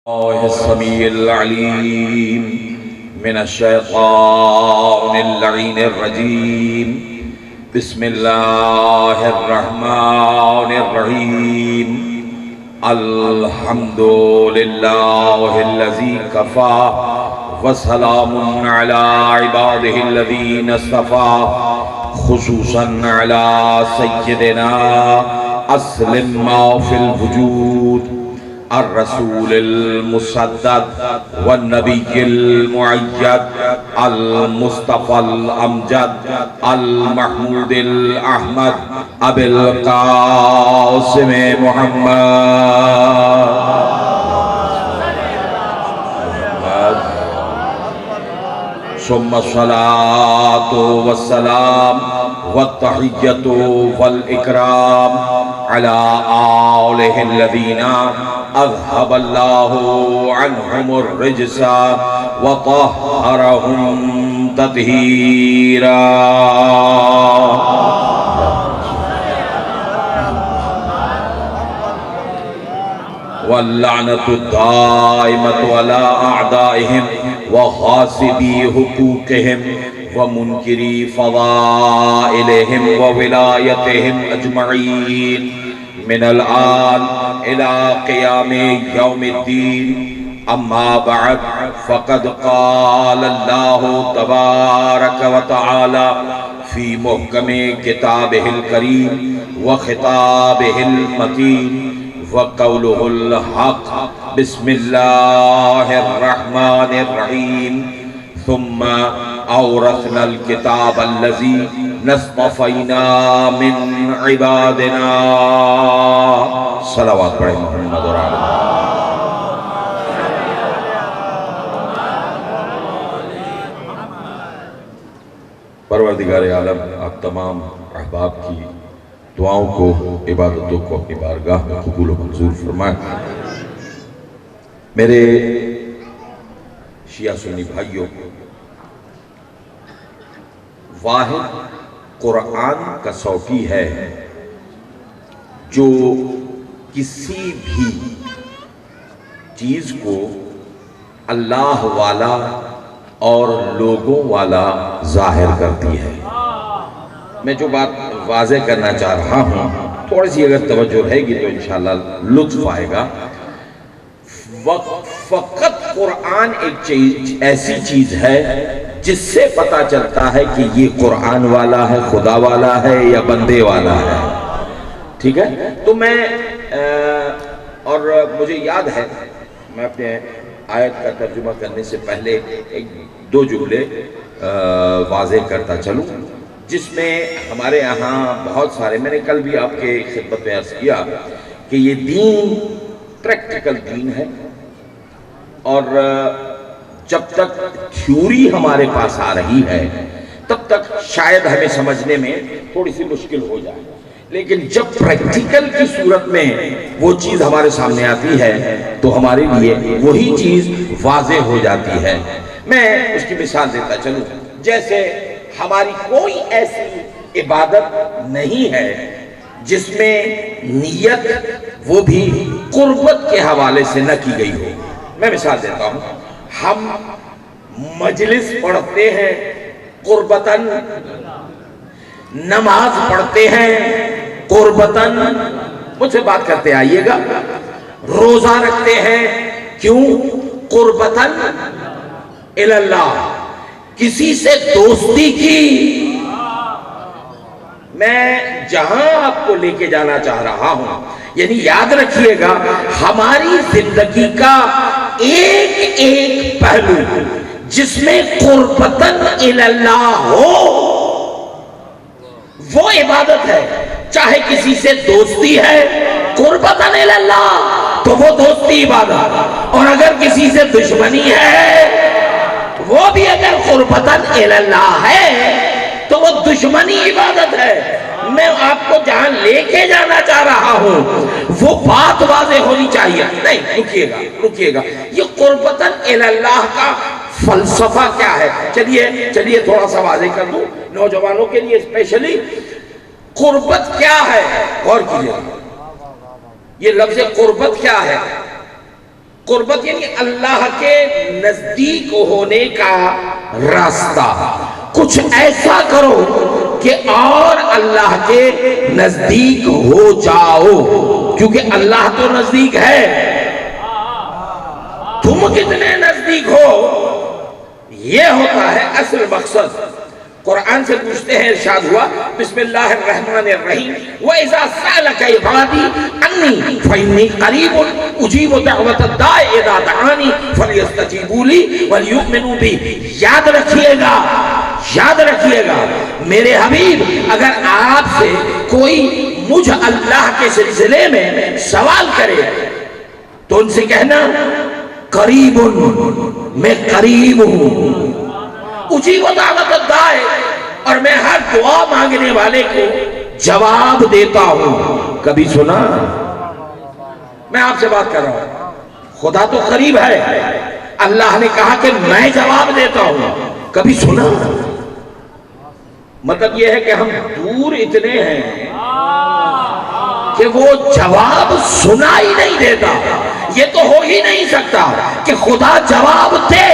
الله السميع العليم من الشيطان اللعين الرجيم. بسم الله الرحمن الرحيم. الحمد لله الذي كفى وسلام على عباده الذين اصطفى خصوصا على سيدنا أسلم ما في الوجود الرسول المسدد والنبي المؤيد المصطفى الأمجد المحمود الأحمد أبي القاسم محمد ثم الصلاة والسلام والتحية والإكرام على آله الذين أذهب الله عنهم الرجس وطهرهم تطهيرا. واللعنة الدائمة على أعدائهم وغاصبي حقوقهم ومنكري فضائلهم وولايتهم أجمعين من الآن إلى قيام يوم الدين. أما بعد فقد قال الله تبارك وتعالى في محكم كتابه الكريم وخطابه المتين وقوله الحق. بسم الله الرحمن الرحيم. ثم أورثنا الكتاب الذي اصطفينا من عبادنا. صلوات پڑھیں محمد اور آل پروردگار عالم آپ تمام احباب کی دعاؤں کو عبادتوں کو اپنی بارگاہ میں قبول و منظور فرمائے. میرے شیعہ سنی بھائیوں، واحد قرآن کا صوتی ہے جو کسی بھی چیز کو اللہ والا اور لوگوں والا ظاہر کرتی ہے. میں جو بات واضح کرنا چاہ رہا ہوں، تھوڑی سی اگر توجہ رہے گی تو انشاءاللہ لطف آئے گا. فقط قرآن ایک ایسی چیز ہے جس سے پتا چلتا ہے کہ یہ قرآن والا ہے، خدا والا ہے یا بندے والا ہے. ٹھیک ہے؟ تو میں اور مجھے یاد ہے، میں اپنے آیت کا ترجمہ کرنے سے پہلے ایک دو جملے واضح کرتا چلوں، جس میں ہمارے یہاں بہت سارے، میں نے کل بھی آپ کے خدمت میں عرض کیا کہ یہ دین پریکٹیکل دین ہے، اور جب تک تھیوری ہمارے پاس آ رہی ہے تب تک شاید ہمیں سمجھنے میں تھوڑی سی مشکل ہو جائے، لیکن جب پریکٹیکل کی صورت میں وہ چیز ہمارے سامنے آتی ہے تو ہمارے لیے وہی چیز واضح ہو جاتی ہے. میں اس کی مثال دیتا چلوں. جیسے ہماری کوئی ایسی عبادت نہیں ہے جس میں نیت وہ بھی قربت کے حوالے سے نہ کی گئی ہو. میں مثال دیتا ہوں. ہم مجلس پڑھتے ہیں قربتاً، نماز پڑھتے ہیں قربتاً، مجھ سے بات کرتے آئیے گا. روزہ رکھتے ہیں کیوں؟ قربتاً اللہ، کسی سے دوستی کی. میں جہاں آپ کو لے کے جانا چاہ رہا ہوں، یعنی یاد رکھیے گا ہماری زندگی کا ایک ایک پہلو جس میں قربتاً اللہ ہو وہ عبادت ہے. چاہے کسی سے دوستی ہے قربتاً اللہ تو وہ دوستی عبادت، اور اگر کسی سے دشمنی ہے وہ بھی اگر قربتاً اللہ ہے تو وہ دشمنی عبادت ہے. میں آپ کو جہاں لے کے جانا چاہ رہا ہوں وہ بات واضح ہونی چاہیے. نہیں، رکیے گا. یہ قربتاً اللہ کا فلسفہ کیا ہے؟ چلیے تھوڑا سا واضح کر دوں نوجوانوں کے لیے اسپیشلی. قربت کیا ہے؟ غور کیجئے. یہ لفظ قربت کیا ہے؟ قربت یعنی اللہ کے نزدیک ہونے کا راستہ، کچھ ایسا کرو کہ اور اللہ کے نزدیک ہو جاؤ، کیونکہ اللہ تو نزدیک ہے، تم کتنے نزدیک ہو، یہ ہوتا ہے اصل مقصد۔ قرآن سے پوچھتے ہیں، ارشاد ہوا بسم اللہ الرحمن الرحیم وَإِذَا سَأَلَكَ عِبَادِي عَنِّي فَإِنِّي قَرِيبٌ أُجِيبُ دَعْوَةَ الدَّاعِ إِذَا دَعَانِ فَلْيَسْتَجِيبُوا لِي وَلْيُؤْمِنُوا بِي۔ یاد رکھیے گا، یاد رکھیے گا میرے حبیب، اگر آپ سے کوئی مجھ اللہ کے سلسلے میں سوال کرے تو ان سے کہنا قریب، میں قریب ہوں، اجیب دعوت الداعی، اور میں ہر دعا مانگنے والے کو جواب دیتا ہوں۔ کبھی سنا؟ میں آپ سے بات کر رہا ہوں، خدا تو قریب ہے، اللہ نے کہا کہ میں جواب دیتا ہوں، کبھی سنا؟ مطلب یہ ہے کہ ہم دور اتنے ہیں کہ وہ جواب سنا ہی نہیں دیتا۔ یہ تو ہو ہی نہیں سکتا کہ خدا جواب دے،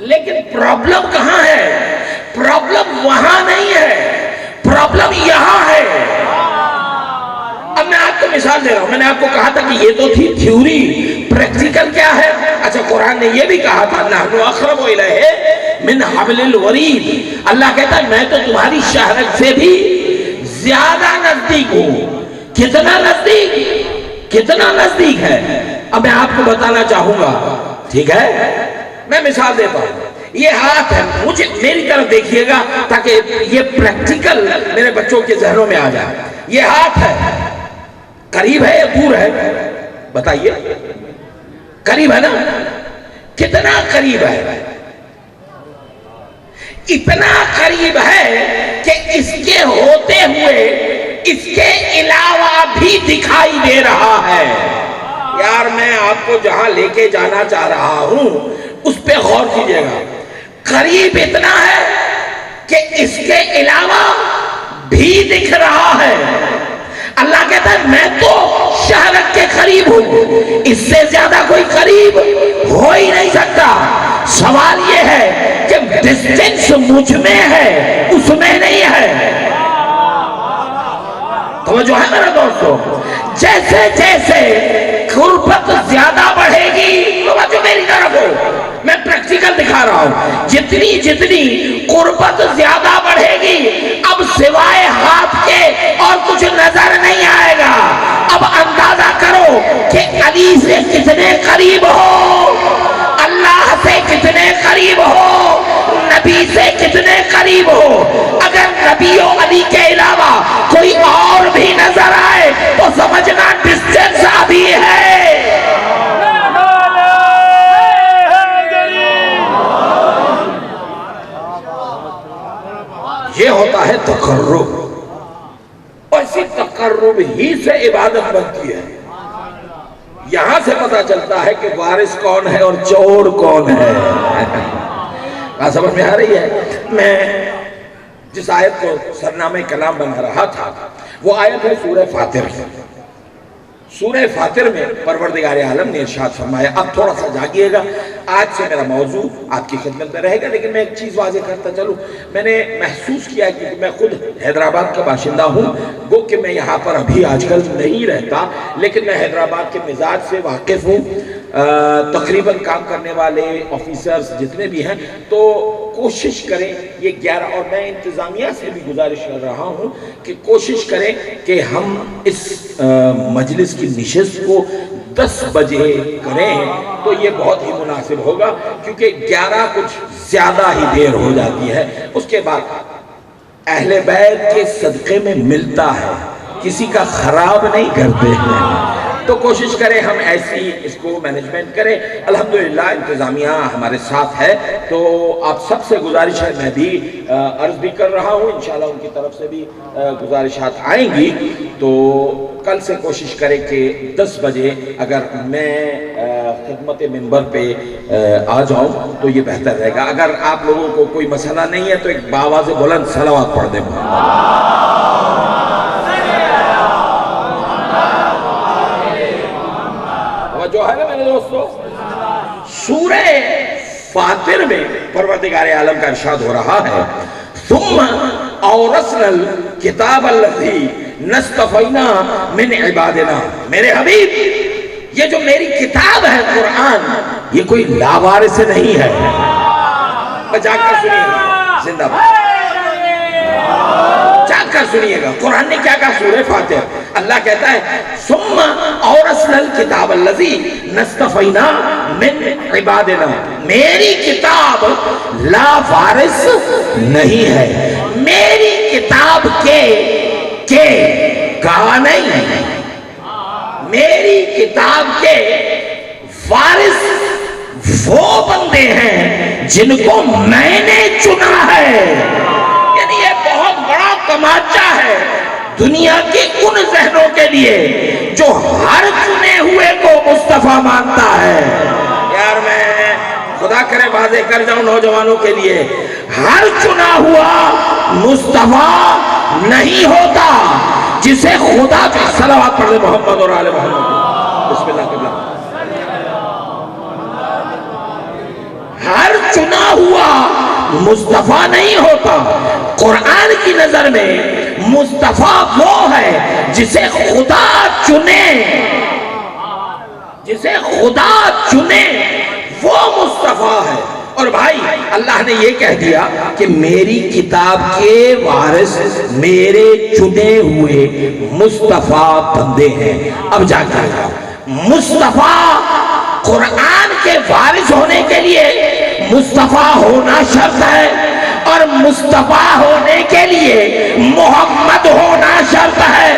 لیکن پرابلم کہاں ہے؟ پرابلم وہاں نہیں ہے، پرابلم یہاں ہے۔ اب میں آپ کو مثال دے رہا ہوں، میں نے آپ کو کہا تھا کہ یہ تو تھی تھیوری، پریکٹیکل کیا ہے؟ اچھا، قرآن نے یہ بھی کہا تھا نحن اقرب الیہ من حبل الورید، اللہ کہتا ہے میں تو تمہاری شہرت سے بھی زیادہ نزدیک ہوں۔ کتنا نزدیک؟ کتنا نزدیک ہے؟ اب میں آپ کو بتانا چاہوں گا، ٹھیک ہے؟ میں مثال دیتا ہوں، یہ ہاتھ ہے، مجھے میری طرف دیکھیے گا تاکہ یہ پریکٹیکل میرے بچوں کے ذہنوں میں آ جائے۔ یہ ہاتھ ہے، قریب ہے یا دور ہے؟ بتائیے، قریب ہے نا؟ کتنا قریب ہے؟ اتنا قریب ہے کہ اس کے ہوتے ہوئے اس کے علاوہ بھی دکھائی دے رہا ہے۔ یار میں آپ کو جہاں لے کے جانا چاہ رہا ہوں اس پہ غور کیجئے گا، قریب اتنا ہے کہ اس کے علاوہ بھی دکھ رہا ہے۔ اللہ کہتا ہے میں تو شہرت کے قریب ہوں، اس سے زیادہ کوئی قریب ہو ہی نہیں سکتا۔ سوال یہ ہے کہ ڈسٹنس مجھ میں ہے، اس میں نہیں ہے۔ توجہ ہے میرا دوستو؟ جیسے جیسے قربت زیادہ بڑھے گی، توجہ میری طرف ہو، میں پریکٹیکل دکھا رہا ہوں، جتنی جتنی قربت زیادہ بڑھے گی اب سوائے ہاتھ کے اور کچھ نظر نہیں آئے گا۔ اب اندازہ کرو کہ علی سے کتنے قریب ہو، اللہ سے کتنے قریب ہو، نبی سے کتنے قریب ہو۔ اگر نبی و علی کے علاوہ کوئی اور بھی نظر آئے تو سمجھنا ڈسٹنس ابھی ہے۔ یہ ہوتا ہے تقرب، اور اسی تقرب ہی سے عبادت بنتی ہے۔ یہاں سے پتہ چلتا ہے کہ وارث کون ہے اور چور کون ہے۔ سمجھ میں آ رہی ہے؟ میں جس آیت کو سرنامہ کلام بنا رہا تھا وہ آیت ہے سورہ فاطر۔ سورہ فاطر میں پروردگار عالم نے ارشاد فرمایا، اب تھوڑا سا جاگیے گا، آج سے میرا موضوع آپ کی خدمت میں رہے گا، لیکن میں ایک چیز واضح کرتا چلوں، میں نے محسوس کیا کہ میں خود حیدرآباد کا باشندہ ہوں، گو کہ میں یہاں پر ابھی آج کل نہیں رہتا، لیکن میں حیدرآباد کے مزاج سے واقف ہوں۔ تقریباً کام کرنے والے آفیسرز جتنے بھی ہیں تو کوشش کریں، یہ 11 اور میں انتظامیہ سے بھی گزارش کر رہا ہوں کہ کوشش کریں کہ ہم اس مجلس کی نشست کو 10 بجے کریں تو یہ بہت ہی مناسب ہوگا، کیونکہ 11 کچھ زیادہ ہی دیر ہو جاتی ہے۔ اس کے بعد اہل بیت کے صدقے میں ملتا ہے، کسی کا خراب نہیں کرتے ہیں، تو کوشش کریں ہم ایسی اس کو مینجمنٹ کریں۔ الحمدللہ انتظامیہ ہمارے ساتھ ہے، تو آپ سب سے گزارش ہے، میں بھی عرض بھی کر رہا ہوں، انشاءاللہ ان کی طرف سے بھی گزارشات آئیں گی، تو کل سے کوشش کریں کہ 10 بجے اگر میں خدمت منبر پہ آ جاؤں تو یہ بہتر رہے گا۔ اگر آپ لوگوں کو کوئی مسئلہ نہیں ہے تو ایک باواز بلند صلوات پڑھ دیں۔ دوستو؟ سورہ فاطر میں پروردگار عالم کا ارشاد ہو رہا ہے ثم اورثنا الکتاب الذی نصطفینا من عبادنا. میرے حبیب یہ جو میری کتاب ہے قرآن یہ کوئی لاوارث نہیں ہے. جا کر سنیے گا زندہ باد جا کر سنیے گا قرآن نے کیا کہا. سورہ فاتح اللہ کہتا ہے ثم اورثنا الکتاب الذی نصطفینا من عبادنا. میری کتاب لا وارث نہیں ہے. میری کتاب کے کہا نہیں. میری کتاب کے وارث وہ بندے ہیں جن کو میں نے چنا ہے. یعنی یہ بہت بڑا تماچا ہے دنیا کے ان ذہنوں کے لیے جو ہر چنے ہوئے کو مصطفیٰ مانتا ہے. یار میں خدا کرے واضح کر جاؤں نوجوانوں کے لیے, ہر چنا ہوا مصطفیٰ نہیں ہوتا. جسے خدا کی صلوات پڑھ دے محمد اور آل محمد. بسم اللہ قبلہ. ہر چنا ہوا مصطفیٰ نہیں ہوتا. قرآن کی نظر میں مصطفیٰ وہ ہے جسے خدا چنے. جسے خدا چنے وہ مصطفیٰ ہے. اور بھائی اللہ نے یہ کہہ دیا کہ میری کتاب کے وارث میرے چنے ہوئے مصطفیٰ بندے ہیں. اب جا کر مصطفیٰ قرآن کے وارث ہونے کے لیے مصطفیٰ ہونا شرط ہے, اور مصطفیٰ ہونے کے لیے محمد ہونا شرط ہے.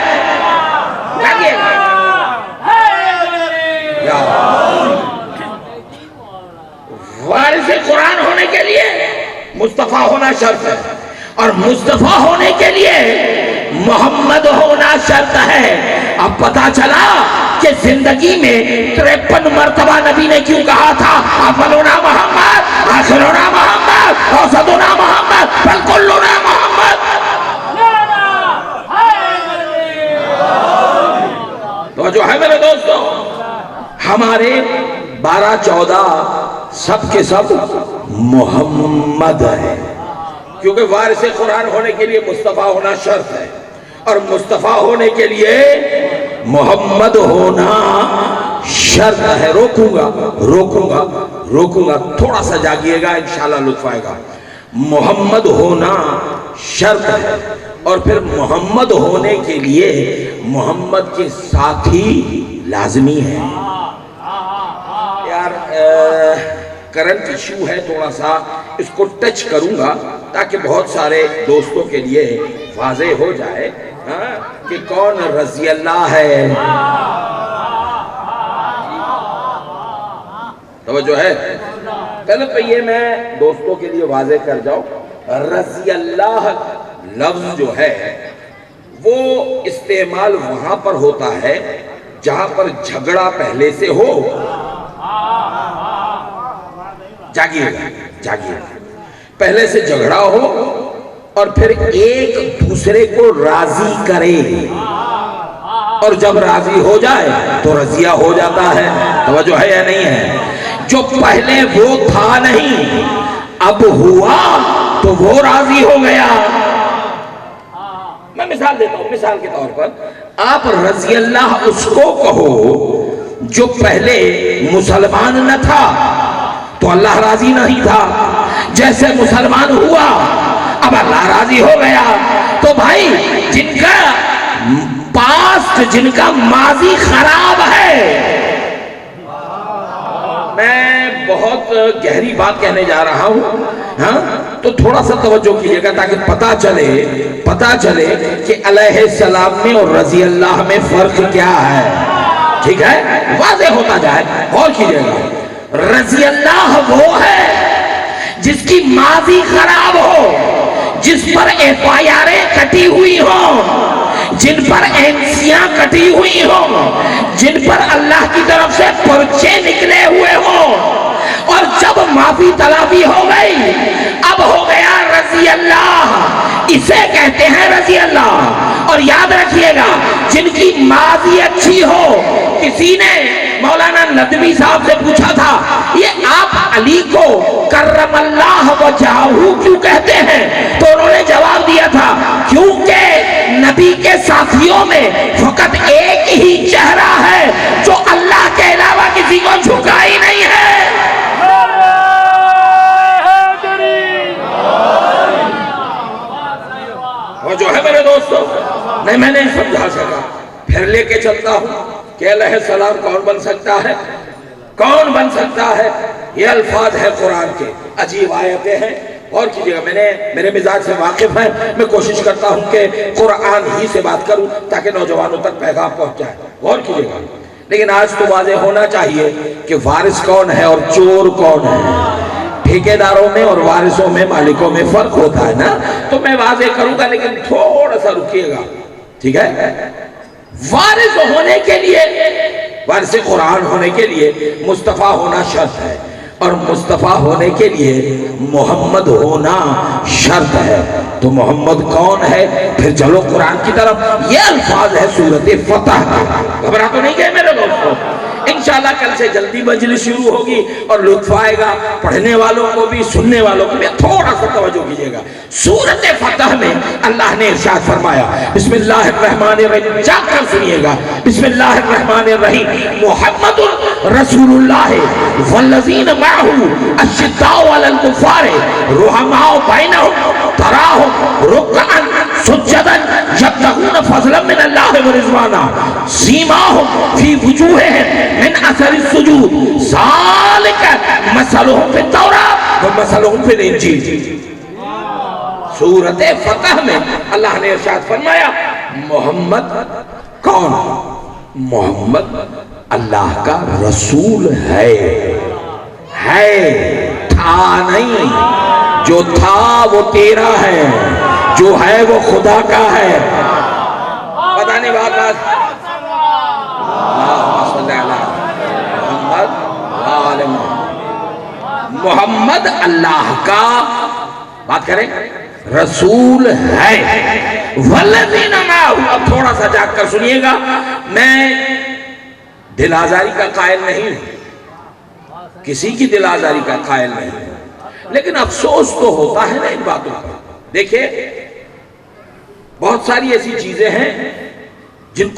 وارث قرآن ہونے کے لیے مصطفیٰ ہونا شرط ہے, اور مصطفیٰ ہونے کے لیے محمد ہونا شرط ہے. اب پتا چلا کہ زندگی میں 53 مرتبہ نبی نے کیوں کہا تھا اولنا محمد, آخرنا محمد, اوسطنا محمد, بل کلنا محمد. تو جو ہے میرے دوستو, ہمارے 12-14 سب کے سب محمد ہے, کیونکہ وارث قرآن ہونے کے لیے مصطفیٰ ہونا شرط ہے, اور مصطفیٰ ہونے کے لیے محمد ہونا شرط ہے. روکوں گا تھوڑا سا جاگیے گا, انشاءاللہ لطف آئے گا. محمد ہونا شرط ہے, اور پھر محمد ہونے کے لیے محمد کے ساتھی لازمی ہے. یار کرنٹ ایشو ہے تھوڑا سا, اس کو ٹچ کروں گا تاکہ بہت سارے دوستوں کے لیے واضح ہو جائے کہ کون رضی اللہ ہے. توجہ ہے. پہلے تو یہ میں دوستوں کے لیے واضح کر جاؤں, رضی اللہ لفظ جو ہے وہ استعمال وہاں پر ہوتا ہے جہاں پر جھگڑا پہلے سے ہو. جاگیے پہلے سے جھگڑا ہو اور پھر ایک دوسرے کو راضی کرے, اور جب راضی ہو جائے تو رضیہ ہو جاتا ہے. توجہ ہے یا نہیں ہے؟ جو پہلے وہ تھا نہیں اب ہوا تو وہ راضی ہو گیا. میں مثال دیتا ہوں. مثال کے طور پر آپ رضی اللہ اس کو کہو جو پہلے مسلمان نہ تھا تو اللہ راضی نہیں تھا, جیسے مسلمان ہوا اب اللہ راضی ہو گیا. تو بھائی جن کا پاسٹ, جن کا ماضی خراب ہے, میں بہت گہری بات کہنے جا رہا ہوں, ہاں تو تھوڑا سا توجہ کیجیے گا تاکہ پتا چلے کہ علیہ السلام میں اور رضی اللہ میں فرق کیا ہے. ٹھیک ہے, واضح ہوتا جائے, غور کیجیے گا. رضی اللہ وہ ہے جس کی ماضی خراب ہو, جس پر ایف آئی آریں کٹی ہوئی ہوں, جن پر ایمسیاں کٹی ہوئی ہوں, جن پر اللہ کی طرف سے پرچے نکلے ہوئے ہوں, اور جب معافی طلبی ہو گئی اب ہو گیا رضی اللہ. اسے کہتے ہیں رضی اللہ. اور یاد رکھیے گا جن کی ماضی اچھی ہو, کسی نے مولانا ندوی صاحب سے پوچھا تھا یہ آپ علی کو کرم اللہ وجہہ کیوں کہتے ہیں؟ تو انہوں نے جواب دیا تھا کیونکہ نبی کے ساتھیوں میں فقط ایک ہی چہرہ ہے جو اللہ کے علاوہ کسی کو جھکا ہی نہیں ہے۔ وہ جو ہے میرے دوستو، نہیں میں نہیں سمجھا سکا، پھر لے کے چلتا ہوں کہ علیہ السلام کون بن سکتا ہے؟ کون بن سکتا ہے؟ یہ الفاظ ہے قرآن کے، عجیب آیتیں ہیں، اور کیجئے گا، میرے مزاج سے واقف ہیں، میں کوشش کرتا ہوں کہ قرآن ہی سے بات کروں تاکہ نوجوانوں تک پیغام پہنچ جائے، اور کیجئے گا۔ لیکن آج تو واضح ہونا چاہیے کہ وارث کون ہے اور چور کون ہے۔ ٹھیکیداروں میں اور وارثوں میں، مالکوں میں فرق ہوتا ہے نا، تو میں واضح کروں گا لیکن تھوڑا سا رکیے گا، ٹھیک ہے؟ وارث ہونے کے لیے، وارث قرآن ہونے کے لیے مصطفیٰ ہونا شرط ہے، اور مصطفیٰ ہونے کے لیے محمد ہونا شرط ہے۔ تو محمد کون ہے؟ پھر چلو قرآن کی طرف، یہ الفاظ ہے سورۃ فتح کا۔ گھبرا تو نہیں گئے میرے دوستوں؟ انشاءاللہ کل سے جلدی مجلس شروع ہوگی اور لطف آئے گا، پڑھنے والوں کو بھی سننے والوں کو بھی۔ تھوڑا سا توجہ کیجئے گا، سورۃ فتح میں اللہ نے ارشاد فرمایا بسم اللہ الرحمن الرحیم، جا کر سنیے گا، بسم اللہ الرحمن الرحیم، محمد رسول اللہ والذین معہ اشداء علی الکفار رحماء بینہم تراہم رکعا سجدا یبتغون فضلا من اللہ ورضوانا سیماہم فی وجوہہم من اثر السجود ذالک مثلہم فی التوراۃ ومثلہم فی الانجیل۔ سورۃ فتح میں اللہ نے ارشاد فرمایا محمد کون؟ محمد اللہ کا رسول ہے، تھا نہیں، جو تھا وہ تیرا ہے، جو ہے وہ خدا کا ہے۔ پتہ نہیں بات محمد اللہ کا، بات کریں، رسول ہے۔ والذین معہ، اب تھوڑا سا جاگ کر سنیے گا، میں دل آزاری کا قائل نہیں ہوں، کسی کی دل آزاری کا قائل نہیں ہوں، لیکن افسوس تو ہوتا ہے نا ان باتوں پر۔ دیکھیں بہت ساری ایسی چیزیں ہیں جن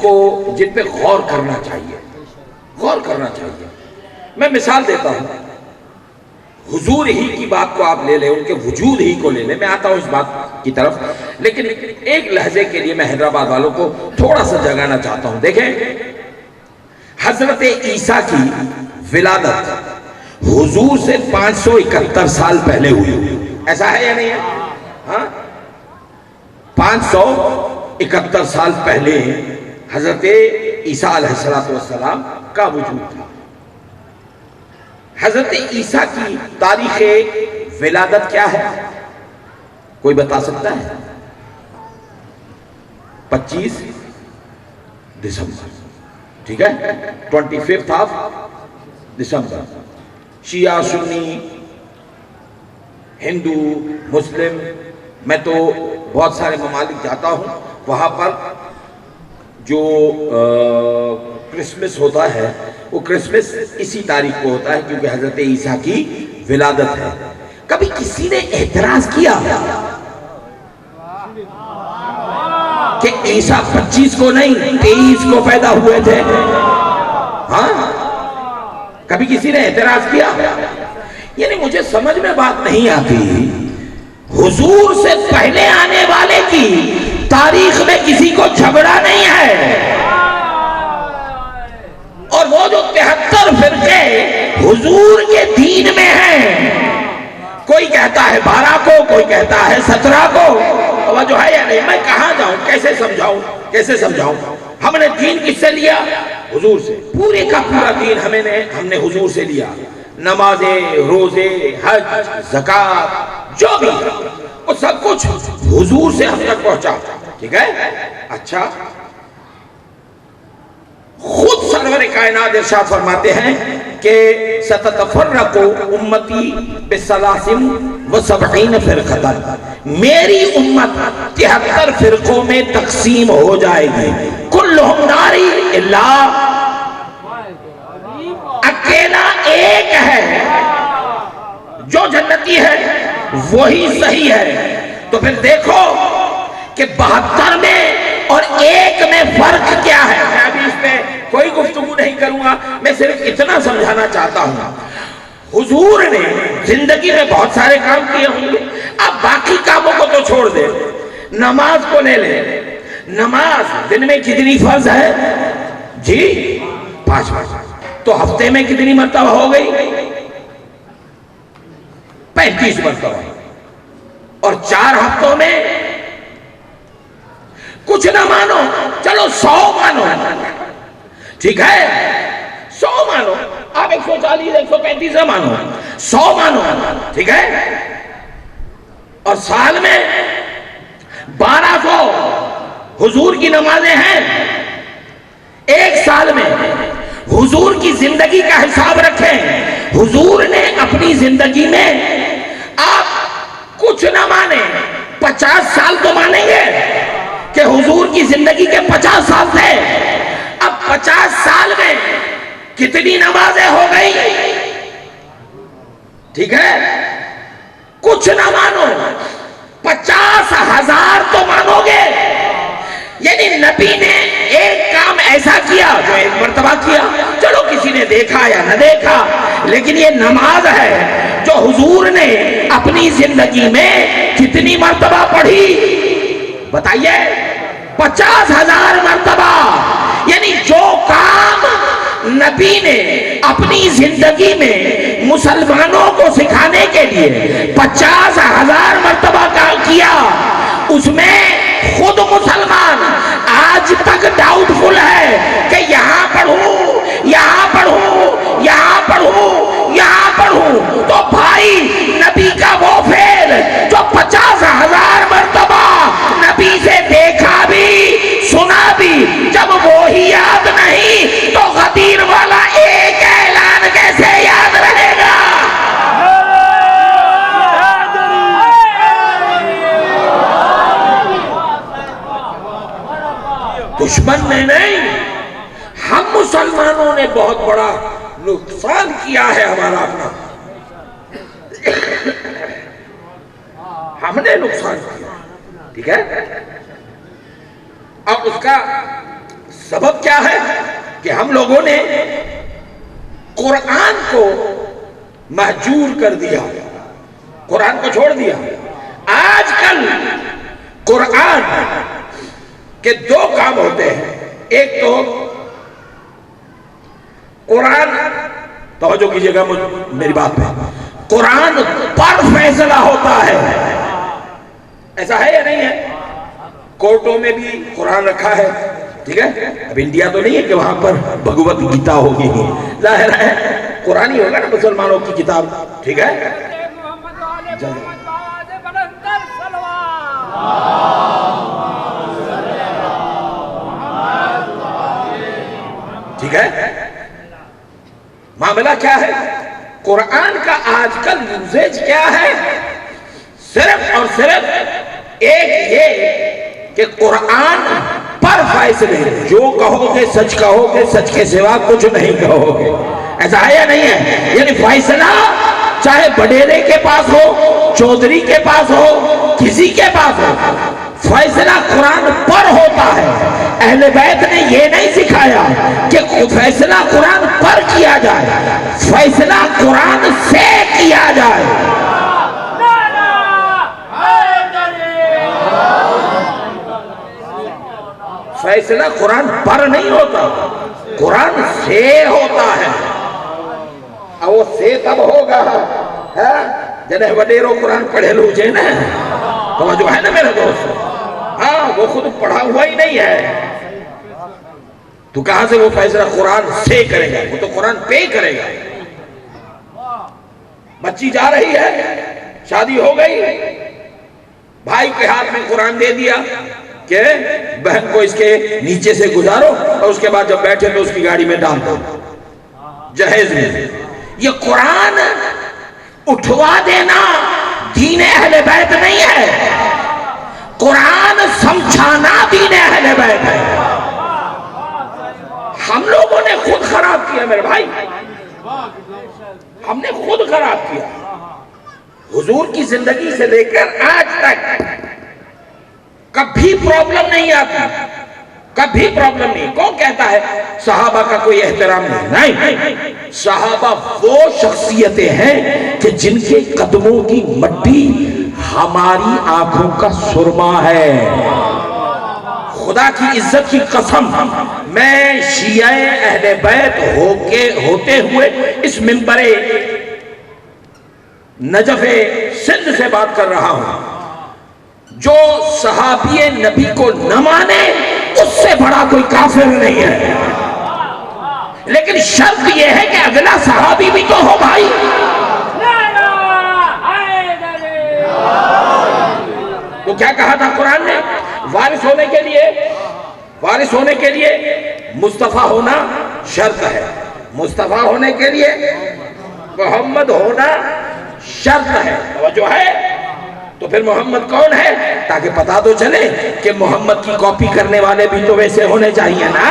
پہ غور کرنا چاہیے، غور کرنا چاہیے۔ میں مثال دیتا ہوں، حضور ہی کی بات کو آپ لے لیں، ان کے وجود ہی کو لے لیں، میں آتا ہوں اس بات کی طرف، لیکن ایک لحظے کے لیے میں حیدرآباد والوں کو تھوڑا سا جگانا چاہتا ہوں۔ دیکھیں حضرت عیسیٰ کی ولادت حضور سے 571 سال پہلے ہوئی، ایسا ہے یا نہیں ہے؟ ہاں 571 سال پہلے حضرت عیسیٰ علیہ السلام کا وجود تھا۔ حضرت عیسیٰ کی تاریخ ولادت کیا ہے؟ کوئی بتا سکتا ہے؟ 25 دسمبر، ٹھیک ہے، 25 دسمبر۔ شیعہ، سنی، ہندو، مسلم، میں تو بہت سارے ممالک جاتا ہوں، وہاں پر جو کرسمس ہوتا ہے وہ کرسمس اسی تاریخ کو ہوتا ہے کیونکہ حضرت عیسیٰ کی ولادت ہے۔ کبھی کسی نے اعتراض کیا کہ عیسیٰ 25 کو نہیں 23 کو پیدا ہوئے تھے؟ ہاں کبھی کسی نے اعتراض کیا؟ یعنی مجھے سمجھ میں بات نہیں آتی، حضور سے پہلے آنے والے کی تاریخ میں کسی کو جھگڑا نہیں ہے، اور وہ جو 73 فرقے حضور کے دین میں ہیں، کوئی کہتا ہے 12 کو، کوئی کہتا ہے 17 کو، وہ جو ہے یا نہیں، میں کہاں جاؤں، کیسے سمجھاؤں؟ ہم نے دین کس سے لیا؟ حضور سے۔ پورے کا پورا دین ہم نے حضور سے لیا، نمازیں، روزے، حج، زکوٰۃ، جو بھی وہ سب کچھ حضور سے ہم تک پہنچا، ٹھیک ہے؟ اچھا، خود سرور کائنات ارشاد فرماتے ہیں کہ ستتفرق امتی بثلاث وسبعین فرقۃ، میری امت 73 فرقوں میں تقسیم ہو جائے گی، کلہم ناری الا ایک ہے، جو جنتی ہے وہی صحیح ہے۔ تو پھر دیکھو کہ 72 میں اور ایک میں فرق کیا ہے۔ میں ابھی اس پہ کوئی گفتگو نہیں کروں گا، میں صرف اتنا سمجھانا چاہتا ہوں، حضور نے زندگی میں بہت سارے کام کیے ہوں گے، اب باقی کاموں کو تو چھوڑ دے، نماز کو لے لے۔ نماز دن میں کتنی فرض ہے جی؟ 5 تو ہفتے میں کتنی مرتبہ ہو گئی؟ 35 مرتبہ، اور 4 ہفتوں میں کچھ نہ مانو چلو 100 مانو، ٹھیک ہے 100 مانو، آپ 140 135 نہ مانو، 100 مانو، ٹھیک ہے، اور سال میں 1200 حضور کی نمازیں ہیں۔ ایک سال میں حضور کی زندگی کا حساب رکھیں، حضور نے اپنی زندگی میں، آپ کچھ نہ مانیں 50 سال تو مانیں گے کہ حضور کی زندگی کے 50 سال تھے، اب 50 سال میں کتنی نمازیں ہو گئی؟ ٹھیک ہے، کچھ نہ مانو 50,000 تو مانو گے۔ یعنی نبی نے ایک کام ایسا کیا جو ایک مرتبہ کیا، چلو کسی نے دیکھا یا نہ دیکھا، لیکن یہ نماز ہے جو حضور نے اپنی زندگی میں کتنی مرتبہ پڑھی؟ بتائیے، 50,000 مرتبہ۔ یعنی جو کام نبی نے اپنی زندگی میں مسلمانوں کو سکھانے کے لیے 50,000 مرتبہ کیا، اس میں خود مسلمان آج تک ڈاؤٹ فل ہے کہ یہاں پڑھوں، یہاں پڑھوں، یہاں پڑھوں، یہاں پڑھوں۔ تو بھائی نبی کا وہ فعل جو 50,000 مرتبہ نبی سے دیکھا بھی سنا بھی، جب وہی یاد نہیں تو غدیر والا ایک اعلان کیسے یاد رہے گا؟ دشمن نے نہیں، ہم مسلمانوں نے بہت بڑا نقصان کیا ہے ہمارا اپنا، ہم نے نقصان کیا، ٹھیک ہے۔ اب اس کا سبب کیا ہے کہ ہم لوگوں نے قرآن کو مہجور کر دیا، قرآن کو چھوڑ دیا۔ آج کل قرآن کہ 2 کام ہوتے ہیں، ایک تو قرآن، توجہ کیجئے گا میری بات پہ، قرآن پر فیصلہ ہوتا ہے، ایسا ہے یا نہیں ہے؟ کورٹوں میں بھی قرآن رکھا ہے، ٹھیک ہے۔ اب انڈیا تو نہیں ہے کہ وہاں پر بھگوت گیتا ہوگی، ظاہر ہے قرآن ہی ہوگا نا مسلمانوں کی کتاب، ٹھیک ہے۔ ٹھیک ہے، معاملہ کیا ہے؟ قرآن کا آج کل یوزیج کیا ہے؟ صرف اور صرف ایک یہ کہ قرآن پر فیصلے، جو کہو گے سچ کہو گے، سچ کے سوا کچھ نہیں کہو گے، ایسا ہے یا نہیں ہے؟ یعنی فیصلہ چاہے بڈیرے کے پاس ہو، چودھری کے پاس ہو، کسی کے پاس ہو، فیصلہ قرآن پر ہوتا ہے۔ اہل بیت نے یہ نہیں سکھایا کہ فیصلہ قرآن پر کیا جائے، فیصلہ قرآن سے کیا جائے۔ فیصلہ قرآن پر نہیں ہوتا، قرآن سے ہوتا ہے۔ اب وہ سے تب ہوگا جنہیں وڈیروں قرآن پڑھے لو جے نا، تو جو ہے نا میرے دوست، ہاں وہ خود پڑھا ہوا ہی نہیں ہے، تو کہاں سے وہ فیصلہ قرآن سے کرے گا؟ وہ تو قرآن پہ کرے گا۔ بچی جا رہی ہے، شادی ہو گئی، بھائی کے ہاتھ میں قرآن دے دیا کہ بہن کو اس کے نیچے سے گزارو، اور اس کے بعد جب بیٹھے تو اس کی گاڑی میں ڈال دو، جہیز میں۔ یہ قرآن اٹھوا دینا دین اہل بیت نہیں ہے، قرآن سمجھانا دین اہل بیت ہے۔ ہم لوگوں نے خود خراب کیا میرے بھائی، ہم نے خود خراب کیا. حضور کی زندگی سے لے کر آج تک کبھی پرابلم نہیں آتی, کبھی پرابلم نہیں. کون کہتا ہے صحابہ کا کوئی احترام نہیں؟ نہیں, صحابہ وہ شخصیتیں ہیں کہ جن کے قدموں کی مٹی ہماری آنکھوں کا سرما ہے. خدا کی عزت کی قسم, میں شیعہ اہل بیت ہوتے ہوئے اس منبر نجف سندھ سے بات کر رہا ہوں. جو صحابی نبی کو نہ مانے اس سے بڑا کوئی کافر نہیں ہے, لیکن شرط یہ ہے کہ اگلا صحابی بھی تو ہو بھائی. تو کیا کہا تھا قرآن نے؟ وارث ہونے کے لیے مصطفیٰ ہونا شرط ہے, مصطفیٰ ہونے کے لیے محمد ہونا شرط ہے. توجہ ہے؟ تو پھر محمد کون ہے؟ تاکہ پتا تو چلے کہ محمد کی کاپی کرنے والے بھی تو ویسے ہونے چاہیے نا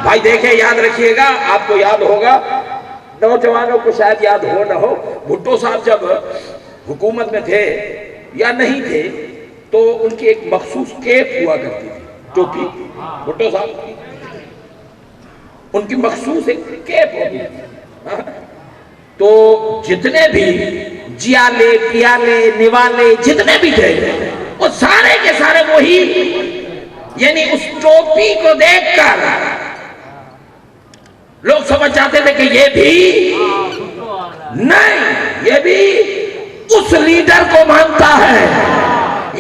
بھائی. دیکھیں, یاد رکھیے گا, آپ کو یاد ہوگا, نوجوانوں کو شاید یاد ہو نہ ہو, بھٹو صاحب جب حکومت میں تھے یا نہیں تھے تو ان کی ایک مخصوص کیپ ہوا کرتی تھی, ٹوپی. بھٹو صاحب ان کی مخصوص ایک کیپ ہوتی تھی. تو جتنے بھی جیالے, پیالے, نوالے جتنے بھی تھے وہ سارے کے سارے وہی, یعنی اس ٹوپی کو دیکھ کر لوگ سمجھ جاتے تھے کہ یہ بھی نہیں, یہ بھی اس لیڈر کو مانتا ہے,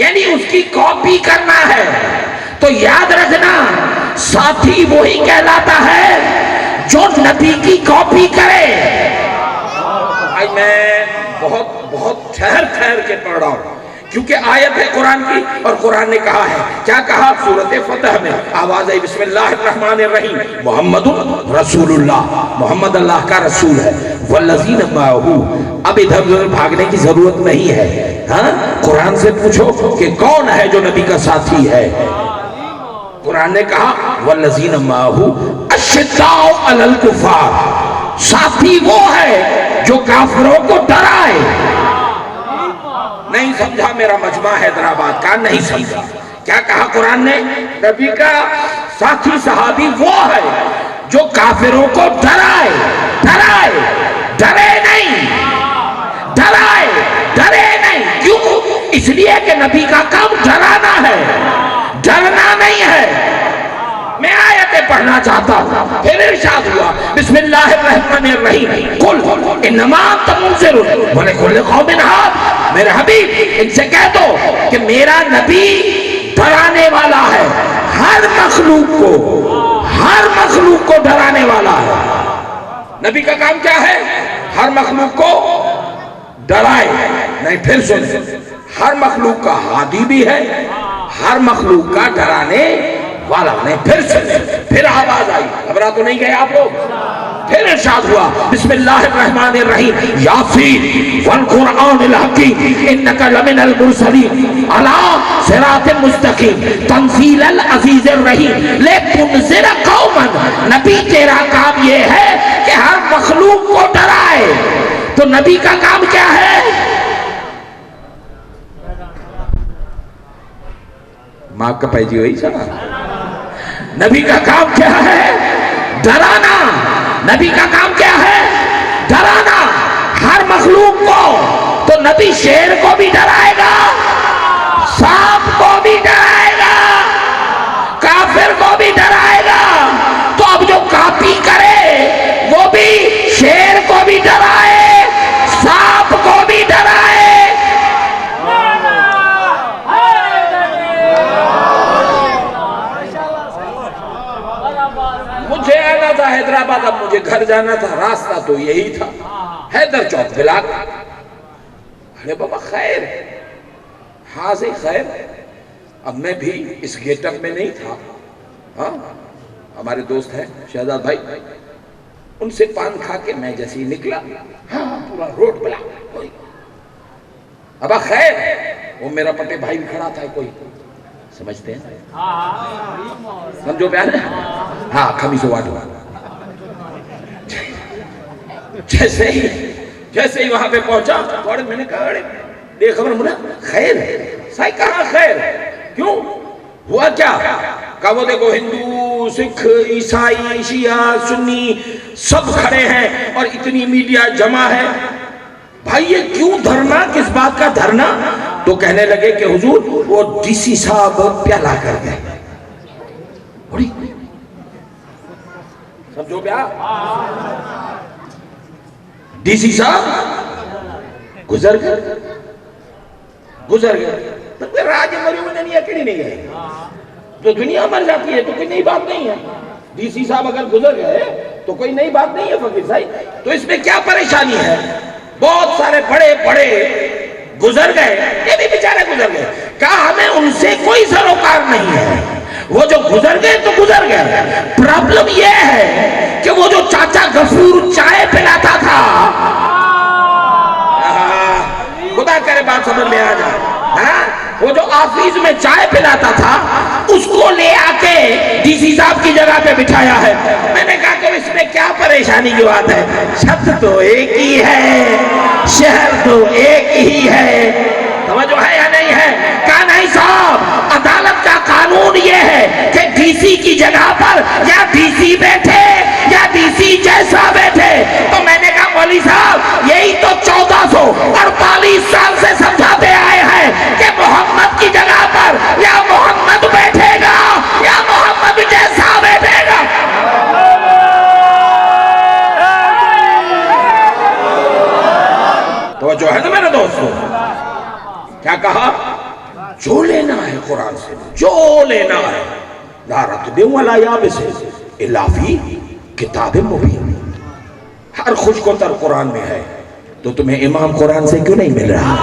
یعنی اس کی کاپی کرنا ہے. تو یاد رکھنا, ساتھی وہی کہلاتا ہے جو نبی کی کاپی کرے. میں بہت ٹھہر کے پڑھ رہا ہوں کیونکہ آیت ہے قرآن کی, اور قرآن نے کہا ہے, کیا کہا سورۃ فتح میں؟ آواز ہے بسم اللہ الرحمن الرحیم, محمد رسول اللہ, محمد اللہ کا رسول ہے. والذین معہ, اب ادھر ادھر بھاگنے کی ضرورت نہیں ہے. ہاں, قرآن سے پوچھو کہ کون ہے جو نبی کا ساتھی ہے. قرآن نے کہا والذین معہ اشداء علی الکفار, ساتھی وہ ہے جو کافروں کو ڈرائے. نہیں سمجھا میرا مجمع حیدرآباد کا, نہیں سمجھا. کیا کہا قرآن نے؟ نبی کا ساتھی صحابی وہ ہے جو کافروں کو ڈرائے. ڈرے نہیں. کیوں؟ اس لیے کہ نبی کا کام ڈرانا ہے, ڈرنا نہیں ہے. میں آیتیں پڑھنا چاہتا ہوں. پھر ارشاد ہوا بسم اللہ الرحمن الرحیم, قل انما انت منذر ولکل قوم ہاد. میرے حبیب ان سے کہہ دو کہ میرا نبی ڈرانے والا ہے, ہر مخلوق کو ڈرانے والا ہے. نبی کا کام کیا ہے؟ ہر مخلوق کو ڈرائے. نہیں, پھر سن, ہر مخلوق کا ہادی بھی ہے, ہر مخلوق کا ڈرانے والا نہیں. پھر آواز آئی, گھبرا تو نہیں گئے آپ لوگ. پھر ارشاد ہوا بسم اللہ الرحمن الرحیم, یاسین والقرآن الحکیم انک لمن المرسلین علی صراط مستقیم تنزیل العزیز الرحیم لتنذر قوما. نبی تیرا کام یہ ہے کہ ہر مخلوق کو ڈرائے. تو نبی کا کام کیا ہے؟ ماں کا پیجی ہوئی سنا. نبی کا کام کیا ہے؟ ڈرانا. نبی کا کام کیا ہے؟ ڈرانا ہر مخلوق کو. تو نبی شیر کو بھی ڈرائے گا, سانپ کو بھی ڈرائے گا, کافر کو بھی ڈرائے گا. تو اب جو کاپی کرے وہ بھی شیر کو بھی ڈرائے, سانپ کو بھی ڈرائے. مجھے آنا تھا حیدرآباد, اب مجھے گھر جانا تھا, راستہ تو یہی تھا, حیدر چوک بلاک. ارے بابا خیر, حاضر خیر. اب میں بھی اس گیٹ اپ میں نہیں تھا. ہاں, ہمارے دوست ہیں شہزاد بھائی, ان سے پان کھا کے میں جیسے ہی نکلا, ہاں پورا روڈ بلاک. ابا خیر, وہ میرا پٹے بھائی بھی کھڑا تھا, کوئی سمجھتے ہیں, سمجھو پیار ہے, ہاں کھمی سے واٹو. جیسے ہی جیسے ہی وہاں پہ پہنچا اور میں نے کہا ارے بے خبر منا خیر ہے؟ سائی کہاں خیر ہے؟ کیوں ہوا کیا؟ کہا وہ دیکھو ہندو سکھ عیسائی شیعہ سنی سب کھڑے ہیں اور اتنی میڈیا جمع ہے، بھائی یہ کیوں دھرنا، کس بات کا دھرنا؟ تو کہنے لگے کہ حضور وہ ڈی سی صاحب پیالہ کر گئے. سمجھو پیا ڈی سی صاحب گزر گئے راج مری میں نہیں اکیلی نہیں گئے تو دنیا مر جاتی ہے تو کوئی نئی بات نہیں ہے. ڈی سی صاحب اگر گزر گئے تو کوئی نئی بات نہیں ہے فقیر صاحب. تو اس میں کیا پریشانی ہے؟ بہت سارے بڑے بڑے گزر گئے، یہ بھی بیچارے گزر گئے. کہا ہمیں ان سے کوئی سروکار نہیں ہے، وہ جو گزر گئے تو گزر گئے. پرابلم یہ ہے کہ وہ جو چاچا غفور چائے پلاتا تھا، خدا کرے بات سمجھ میں آ جائے، وہ جو آفیس میں چائے پلاتا تھا اس کو لے آ کے ڈی سی صاحب کی جگہ پہ بٹھایا ہے. میں نے کہا کہ اس میں کیا پریشانی کی بات ہے؟ چھت تو ایک ہی ہے، شہر تو ایک ہی ہے. توجہ ہے یا نہیں ہے؟ کہا نہیں صاحب، عدالت کا قانون یہ ہے کہ ڈی سی کی جگہ پر یا ڈی سی بیٹھے یا ڈی سی جیسا بیٹھے. تو میں نے کہا مولوی صاحب یہی تو 1448 سال سے سمجھاتے آئے ہیں کہ محمد کی جگہ پر یا محمد بیٹھے گا یا محمد جیسا بیٹھے گا. توجہ ہے نا میرے دوستو؟ کیا کہا؟ جو لینا ہے قرآن سے جو لینا ہے، لا رتب ولا یابس الا فی کتاب مبین. ہر خوش کو تر قرآن میں ہے. تو تمہیں امام قرآن سے کیوں نہیں مل رہا؟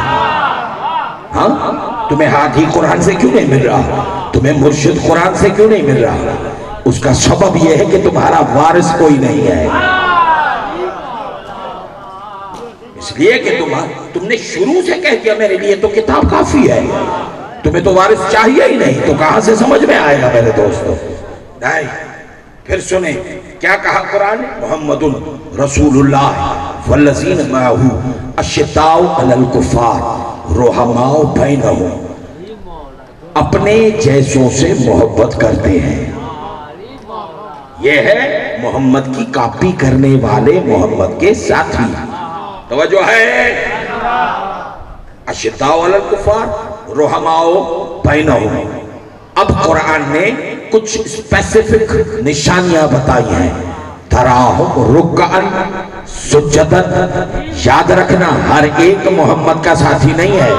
ہاں تمہیں ہادی قرآن سے کیوں نہیں مل رہا؟ تمہیں مرشد قرآن سے کیوں نہیں مل رہا؟ اس کا سبب یہ ہے کہ تمہارا وارث کوئی نہیں ہے. اس لیے کہ تم نے شروع سے کہہ دیا میرے لیے تو کتاب کافی ہے، تمہیں تو وارث چاہیے ہی نہیں، تو کہاں سے سمجھ میں آئے گا میرے دوستو؟ نہیں. پھر سنیں کیا کہا قرآن؟ محمد رسول اللہ والذین معہ اشداء علی الکفار رحماء بینہم. اپنے جیسوں سے محبت کرتے ہیں. یہ ہے محمد کی کاپی کرنے والے محمد کے ساتھی. توجہ ہے؟ اشداء علی الکفار رحماء بینہم. اب قرآن نے کچھ اسپیسیفک نشانیاں بتائی ہیں. تراہم رکعن سجدن. یاد رکھنا ہر ایک محمد کا ساتھی نہیں ہے.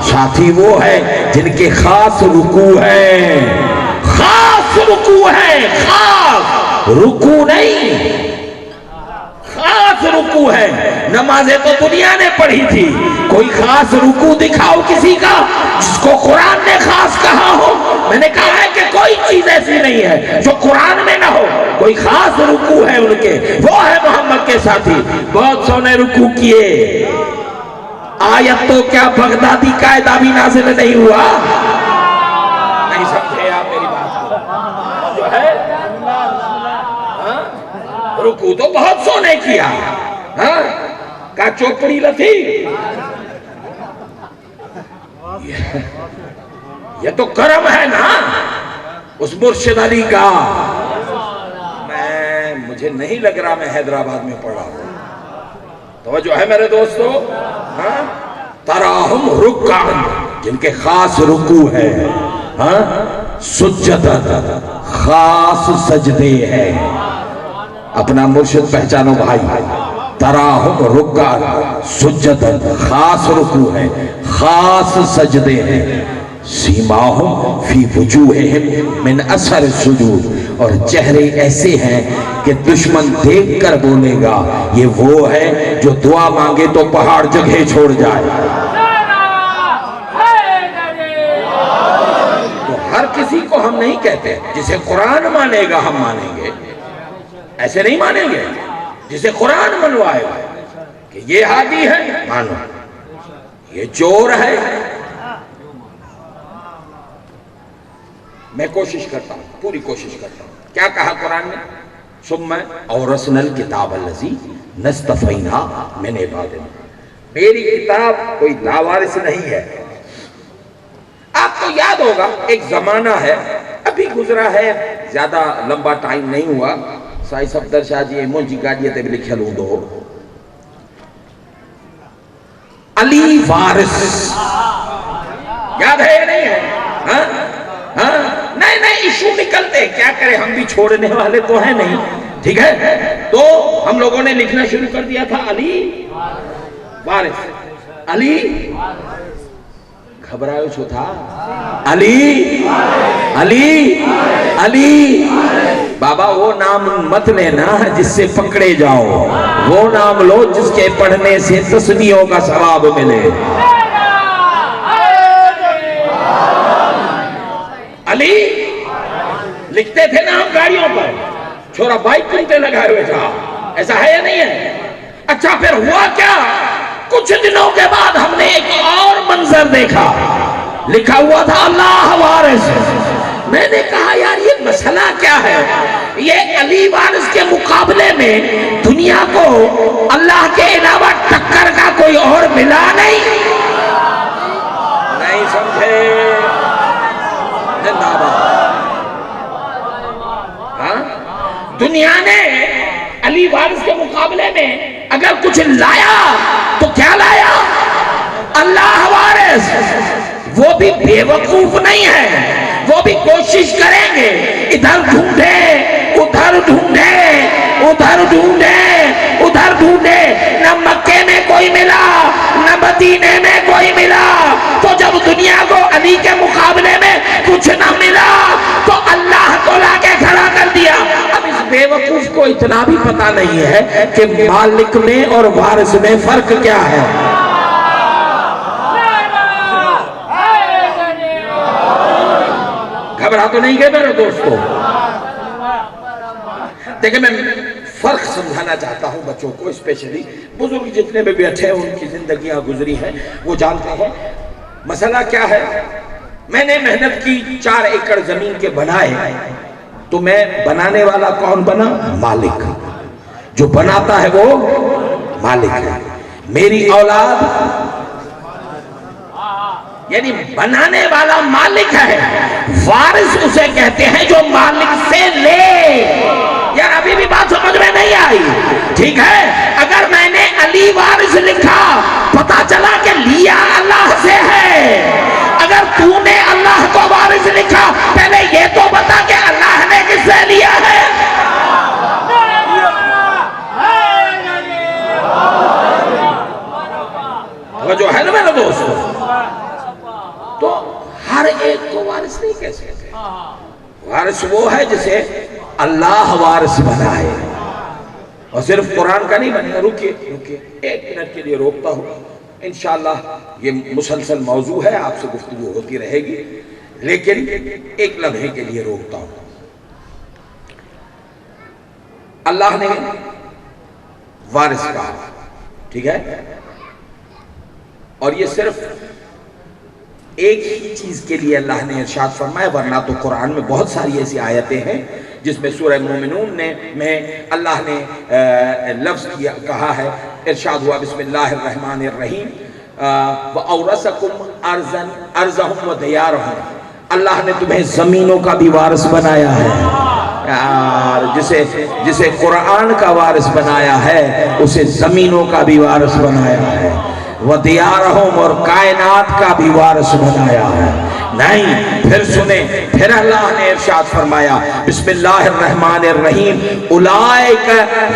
ساتھی وہ ہے جن کے خاص رکوع ہیں، خاص رکوع ہیں، خاص رکوع نہیں، خاص رکوع ہے. نمازیں تو دنیا نے پڑھی تھی، کوئی خاص رکوع دکھاؤ کسی کا جس کو قرآن نے خاص کہا ہو. میں نے کہا ہے کہ کوئی چیز ایسی نہیں ہے جو قرآن میں نہ ہو. کوئی خاص رکوع ہے ان کے، وہ ہے محمد کے ساتھی. بہت سونے رکوع کیے. آیت تو کیا بغدادی قاعدہ بھی نازل نہیں ہوا؟ نہیں سمجھے آپ میری بات کو؟ جو ہے رکوع تو بہت سونے کیا. کہا چوپڑی لتھی. یہ تو کرم ہے نا اس مرشد علی کا. مجھے نہیں لگ رہا میں حیدرآباد میں پڑھا ہوں. توجہ ہے میرے دوستو؟ تراہم رکعن، جن کے خاص رکوع ہے، سجدن، خاص سجدے ہیں. اپنا مرشد پہچانو بھائی. تراہم رکعن سجدن، خاص رکوع ہے، خاص سجدے ہیں. سیماہم فی وجوہہم من اثر السجود. اور چہرے ایسے ہیں کہ دشمن دیکھ کر بولے گا یہ وہ ہے جو دعا مانگے تو پہاڑ جگہ چھوڑ جائے. تو ہر کسی کو ہم نہیں کہتے جسے قرآن مانے گا ہم مانیں گے، ایسے نہیں مانیں گے. جسے قرآن منوائے گا کہ یہ ہادی ہے مانو، یہ چور ہے. میں کوشش کرتا ہوں، پوری کوشش کرتا ہوں. کیا کہا قرآن نے؟ ثم اورثنا الکتاب الذی نستفینا من عبادنا، میری کتاب کوئی لاوارث نہیں ہے۔ آپ کو یاد ہوگا ایک زمانہ ہے، ابھی گزرا ہے، زیادہ لمبا ٹائم نہیں ہوا، سائی صفدر شاہ جی مونجی گاڑیتے بھی لکھے لوں دو، علی وارث، یاد ہے یا نہیں ہے؟ نہیں نہیں ایشو نکلتے، کیا کرے، ہم بھی چھوڑنے والے تو ہیں نہیں، ٹھیک ہے؟ تو ہم لوگوں نے لکھنا شروع کر دیا تھا علی وارث، علی گھبراؤ چھو تھا، علی علی علی، بابا وہ نام مت لینا جس سے پکڑے جاؤ، وہ نام لو جس کے پڑھنے سے تسبیحوں کا ثواب ملے۔ علی لکھتے تھے نا ہم گاڑیوں پر، چھوڑا بائک کنٹے لگائے ہوئے تھا، ایسا ہے یا نہیں ہے؟ اچھا پھر ہوا کیا؟ کچھ دنوں کے بعد ہم نے ایک اور منظر دیکھا، لکھا ہوا تھا اللہ وارث۔ میں نے کہا یار یہ مسئلہ کیا ہے؟ یہ علی وارث کے مقابلے میں دنیا کو اللہ کے علاوہ ٹکر کا کوئی اور ملا نہیں سمجھے؟ دنیا نے علی وارث کے مقابلے میں اگر کچھ لایا تو کیا لایا؟ اللہ وارث۔ وہ بھی بے وقوف نہیں ہے، وہ بھی کوشش کریں گے، ادھر ڈھونڈے ادھر ڈھونڈے ادھر ڈھونڈے ادھر ڈھونڈے، نہ مکے میں کوئی ملا نہ مدینے میں کوئی ملا۔ تو جب دنیا کو علی کے مقابلے میں کچھ نہ ملا تو اللہ کو لا کے کھڑا کر دیا۔ اب اس بے وقوف کو اتنا بھی پتا نہیں ہے کہ مالک میں اور وارث میں فرق کیا ہے۔ گھبرا تو نہیں گئے میرے دوستو؟ دیکھیں میں فرق سمجھانا چاہتا ہوں بچوں کو، اسپیشلی بزرگ جتنے بھی بیٹھے ہیں ان کی زندگیاں گزری ہیں وہ جانتے ہیں مسئلہ کیا ہے۔ میں نے محنت کی، 4 ایکڑ زمین کے بنائے، تو میں بنانے والا کون بنا؟ مالک۔ جو بناتا ہے وہ مالک ہے۔ میری اولاد یعنی بنانے والا مالک ہے، وارث اسے کہتے ہیں جو مالک سے لے۔ یار ابھی بھی بات سمجھ میں نہیں آئی؟ ٹھیک ہے، اگر میں نے علی وارث لکھا پتا چلا کہ لیا اللہ سے ہے، اگر تو نے اللہ کو وارث لکھا پہلے یہ تو بتا کہ اللہ نے کس سے لیا ہے۔ وہ جو ہے نا میرے دوستو، تو ہر ایک کو وارث نہیں کہہ سکتے۔ وارث وہ ہے جسے اللہ وارث بنا ہے، اور صرف قرآن کا نہیں بنا۔ رکیے 1 منٹ کے لیے روکتا ہوں، انشاءاللہ یہ مسلسل موضوع ہے، آپ سے گفتگو ہوتی رہے گی، لیکن 1 لمحے کے لیے روکتا ہوں۔ اللہ نے وارث کہا، ٹھیک ہے، اور یہ صرف ایک ہی چیز کے لیے اللہ نے ارشاد فرمایا، ورنہ تو قرآن میں بہت ساری ایسی آیتیں ہیں جس میں سورہ مومنون میں اللہ نے لفظ کہا ہے، ارشاد ہوا بسم اللہ الرحمن الرحیم وَأَوْرَثَكُمْ أَرْضَهُمْ وَدِيَارَهُمْ، اللہ نے تمہیں زمینوں کا بھی وارث بنایا ہے۔ یار جسے قرآن کا وارث بنایا ہے اسے زمینوں کا بھی وارث بنایا ہے، وَدِيَارَهُمْ اور کائنات کا بھی وارث بنایا ہے۔ نہیں، پھر سنیں، پھر اللہ نے ارشاد فرمایا بسم اللہ الرحمن الرحیم اولئک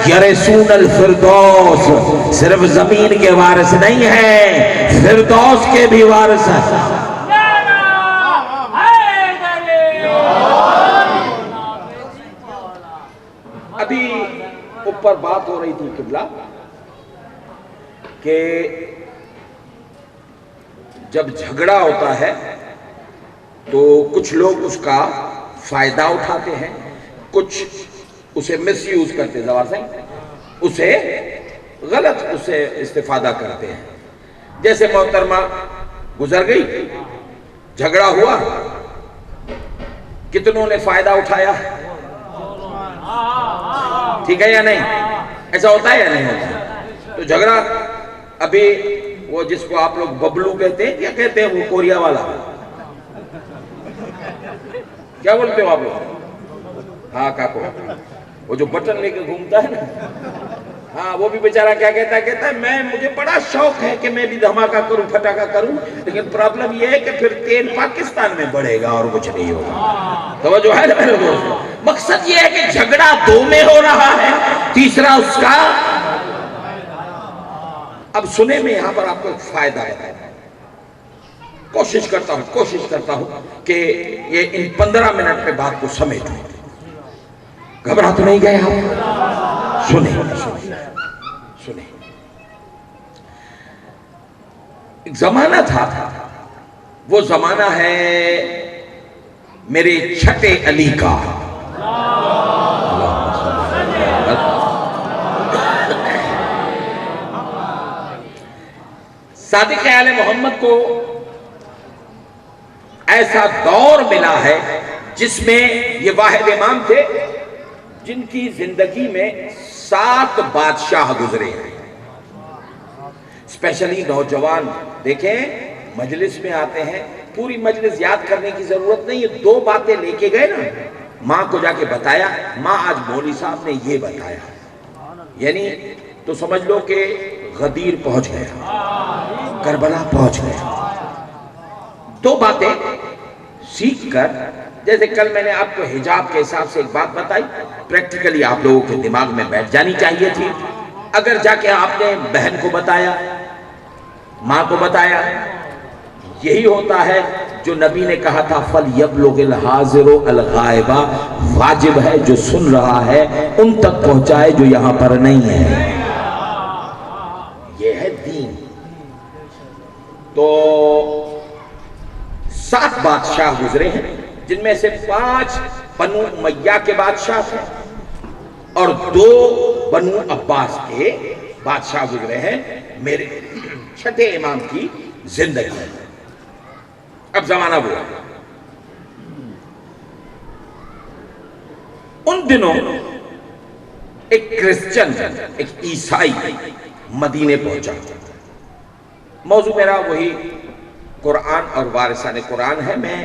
یرثون الفردوس، صرف زمین کے وارث نہیں ہیں، فردوس کے بھی وارث ہیں۔ ابھی اوپر بات ہو رہی تھی قبلہ کہ جب جھگڑا ہوتا ہے تو کچھ لوگ اس کا فائدہ اٹھاتے ہیں، کچھ اسے مس یوز کرتے ہیں، اسے غلط اسے استفادہ کرتے ہیں۔ جیسے محترمہ گزر گئی، جھگڑا ہوا، کتنوں نے فائدہ اٹھایا؟ ٹھیک ہے یا نہیں؟ ایسا ہوتا ہے یا نہیں ہوتا؟ تو جھگڑا ابھی وہ جس کو آپ لوگ ببلو کہتے ہیں کیا کہتے ہیں، وہ کوریا والا کیا بولتے ہو آپ لوگ؟ ہاں کاکو، وہ جو بٹن لے کے گھومتا ہے نا، ہاں وہ بھی بیچارہ کیا کہتا ہے مجھے بڑا شوق ہے کہ میں بھی دھماکہ کروں، پھٹاکہ کروں، لیکن پرابلم یہ ہے کہ پھر تیل پاکستان میں بڑھے گا اور کچھ نہیں ہوگا۔ توجہ ہے نا میرے دوستو؟ مقصد یہ ہے کہ جھگڑا دو میں ہو رہا ہے، تیسرا اس کا۔ اب سنے میں یہاں پر آپ کو ایک فائدہ ہے، کوشش کرتا ہوں کہ یہ ان 15 منٹ میں بات کو سمیٹوں۔ گھبرا تو نہیں گئے آپ؟ سنیں ایک زمانہ تھا، وہ زمانہ ہے میرے چھٹے علی کا۔ صادق آل محمد کو ایسا دور ملا ہے جس میں یہ واحد امام تھے جن کی زندگی میں 7 بادشاہ گزرے ہیں۔ اسپیشلی نوجوان دیکھیں، مجلس میں آتے ہیں، پوری مجلس یاد کرنے کی ضرورت نہیں، یہ 2 باتیں لے کے گئے نا، ماں کو جا کے بتایا، ماں آج مولوی صاحب نے یہ بتایا، یعنی تو سمجھ لو کہ غدیر پہنچ گیا، کربلا پہنچ گیا۔ 2 باتیں سیکھ کر، جیسے کل میں نے آپ کو حجاب کے حساب سے ایک بات بتائی، پریکٹیکلی آپ لوگوں کے دماغ میں بیٹھ جانی چاہیے تھی۔ اگر جا کے آپ نے بہن کو بتایا، ماں کو بتایا، یہی ہوتا ہے جو نبی نے کہا تھا فَلْيَبْلُغِ الْحَاضِرُ الْغَائِبَ، واجب ہے جو سن رہا ہے ان تک پہنچائے جو یہاں پر نہیں ہے۔ یہ ہے دین۔ تو 7 بادشاہ گزرے ہیں جن میں سے 5 بنو امیہ کے بادشاہ تھے اور 2 بنو عباس کے بادشاہ گزرے ہیں میرے چھٹے امام کی زندگی۔ اب زمانہ ہوا، ان دنوں ایک کرسچن، ایک عیسائی مدینے پہنچا۔ موضوع میرا وہی قرآن اور وارثان قرآن ہے۔ میں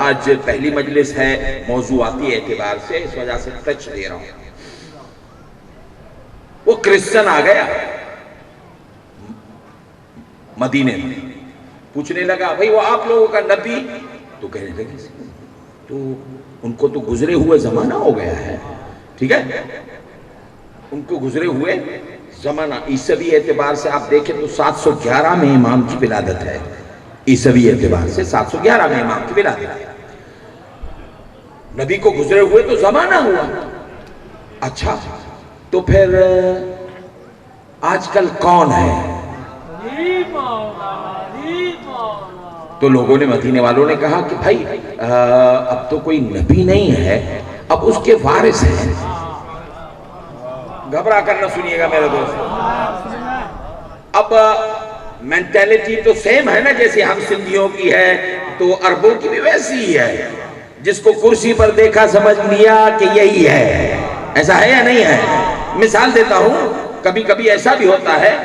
آج پہلی مجلس ہے موضوعاتی اعتبار سے، اس وجہ سے ٹچ دے رہا ہوں۔ وہ کرسچن آ گیا مدینے میں، پوچھنے لگا بھئی وہ آپ لوگوں کا نبی؟ تو کہنے لگے تو ان کو تو گزرے ہوئے زمانہ ہو گیا ہے، ٹھیک ہے، ان کو گزرے ہوئے زمانہ۔ عیسوی اعتبار سے آپ دیکھیں تو 711 میں امام کی ولادت ہے، عیسوی اعتبار سے 711 میں امام کی ولادت ہے۔ نبی کو گزرے ہوئے تو زمانہ ہوا۔ اچھا تو پھر آج کل کون ہے؟ تو لوگوں نے، مدینے والوں نے کہا کہ بھائی اب تو کوئی نبی نہیں ہے، اب اس کے وارث ہیں۔ گھبرا کر نہ سنیے گا میرے دوست، اب مینٹیلٹی تو سیم ہے نا، جیسے ہم سندھیوں کی ہے تو عربوں کی بھی ویسی ہی ہے، جس کو کرسی پر دیکھا سمجھ لیا کہ یہی ہے۔ ایسا ہے یا نہیں ہے؟ مثال دیتا ہوں، کبھی کبھی ایسا بھی ہوتا ہے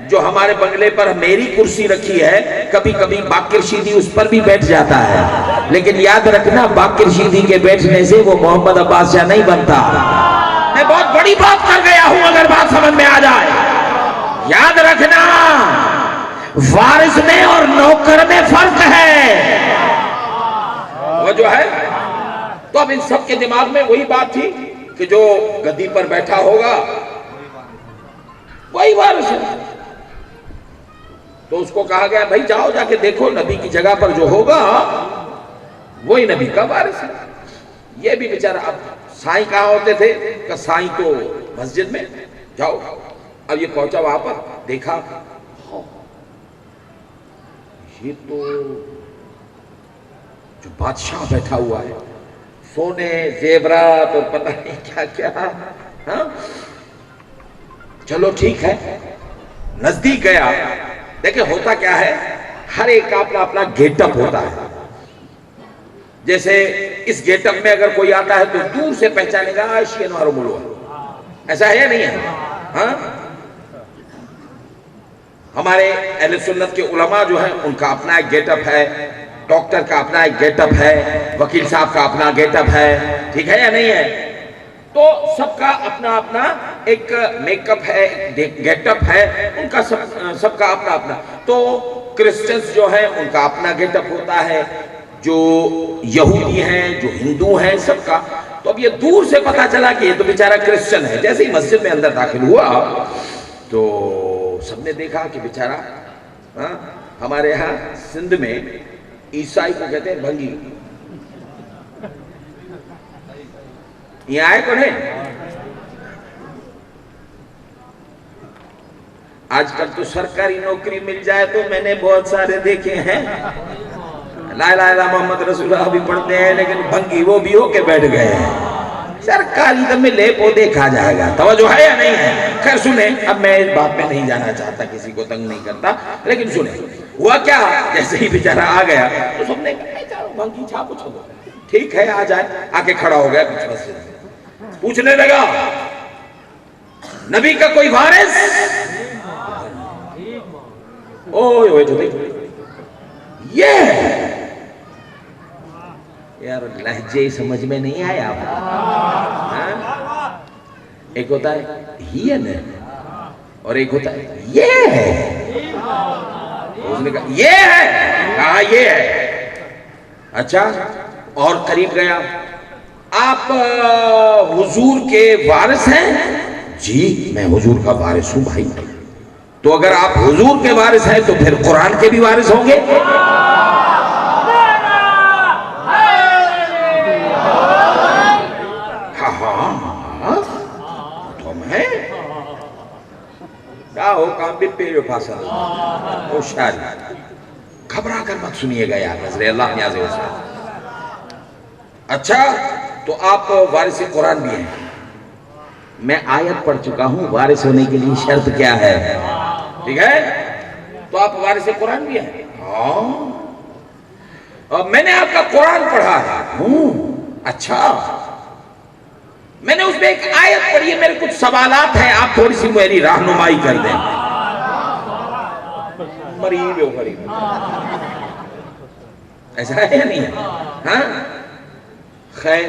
جو ہمارے بنگلے پر میری کرسی رکھی ہے، کبھی کبھی باقر شیدی اس پر بھی بیٹھ جاتا ہے، لیکن یاد رکھنا باقر شیدی کے بیٹھنے سے وہ محمد عباس شاہ نہیں بنتا۔ میں بہت بڑی بات کر گیا ہوں، اگر بات سمجھ میں آ جائے یاد رکھنا، وارث میں اور نوکر میں فرق ہے، وہ جو ہے۔ تو اب ان سب کے دماغ میں وہی بات تھی کہ جو گدی پر بیٹھا ہوگا وہی وارث ہے۔ تو اس کو کہا گیا بھائی جاؤ جا کے دیکھو، نبی کی جگہ پر جو ہوگا وہی نبی کا وارث ہے۔ یہ بھی بیچارہ، اب سائیں کہاں ہوتے تھے کہ سائیں تو مسجد میں، جاؤ۔ اب یہ پہنچا وہاں پر، دیکھا یہ تو جو بادشاہ بیٹھا ہوا ہے، سونے زیورات اور پتہ نہیں کیا کیا، ہاں چلو ٹھیک ہے، نزدیک گیا۔ دیکھیں ہوتا کیا ہے، ہر ایک کا اپنا اپنا گیٹ اپ ہوتا ہے۔ جیسے اس گیٹ اپ میں اگر کوئی آتا ہے تو دور سے پہچانے گا شینوار ملو، ایسا ہے یا نہیں ہے؟ ہاں ہمارے اہل سنت کے علماء جو ہیں ان کا اپنا ایک گیٹ اپ ہے، ڈاکٹر کا اپنا ایک گیٹ اپ ہے، وکیل صاحب کا اپنا گیٹ اپ ہے، ٹھیک ہے یا نہیں ہے؟ تو سب کا اپنا اپنا ایک میک اپ ہے، گیٹ اپ ہے، ان کا سب کا اپنا اپنا. تو کرسچنز جو ہیں ان کا اپنا گیٹ اپ ہوتا ہے، جو یہودی ہیں، جو ہندو ہیں، سب کا. تو اب یہ دور سے پتا چلا کہ یہ تو بیچارہ کرسچن ہے. جیسے ہی مسجد میں اندر داخل ہوا تو سب نے دیکھا کہ بیچارہ ہمارے یہاں سندھ میں عیسائی کو کہتے ہیں بھنگی. یہ آئے کو نہیں؟ آج کل تو سرکاری نوکری مل جائے تو میں نے بہت سارے دیکھے ہیں لا الہ الا محمد رسول اللہ بھی پڑھتے ہیں لیکن بھنگی وہ بھی ہو کے بیٹھ گئے ہیں. سرکاری دم میں لے پو دیکھا جائے گا. توجہ ہے یا نہیں ہے؟ خیر سنیں، اب میں اس بات پہ نہیں جانا چاہتا، کسی کو تنگ نہیں کرتا، لیکن سنیں ہوا کیا. جیسے ہی بیچارہ آ گیا تو سب نے کہا بھنگی چھا پوچھو، ٹھیک ہے آ جائے. آ کے کھڑا ہو گیا کچھ مسجد میں، پوچھنے لگا نبی کا کوئی وارث؟ اوہ جو یہ یار لہجے سمجھ میں نہیں آیا. ایک ہوتا ہے ہی ہے اور ایک ہوتا ہے یہ ہے. اس نے کہا یہ ہے، کہا یہ ہے. اچھا، اور قریب گیا. آپ حضور کے وارث ہیں؟ جی میں حضور کا وارث ہوں بھائی. تو اگر آپ حضور کے وارث ہیں تو پھر قرآن کے بھی وارث ہوں گے. گھبرا کر مت سنیے گا یار نظر اللہ نیاز ہے. اچھا تو آپ وارث قرآن بھی ہیں. میں آیت پڑھ چکا ہوں وارث ہونے کے لیے شرط کیا ہے، ٹھیک ہے؟ تو آپ وارث قرآن بھی ہیں. ہاں میں نے آپ کا قرآن پڑھا ہے. اچھا میں نے اس میں ایک آیت پڑھی ہے، میرے کچھ سوالات ہیں، آپ تھوڑی سی میری رہنمائی کر دیں. مریب ہو غریب، ایسا ہے یا نہیں ہے؟ ہاں خیر،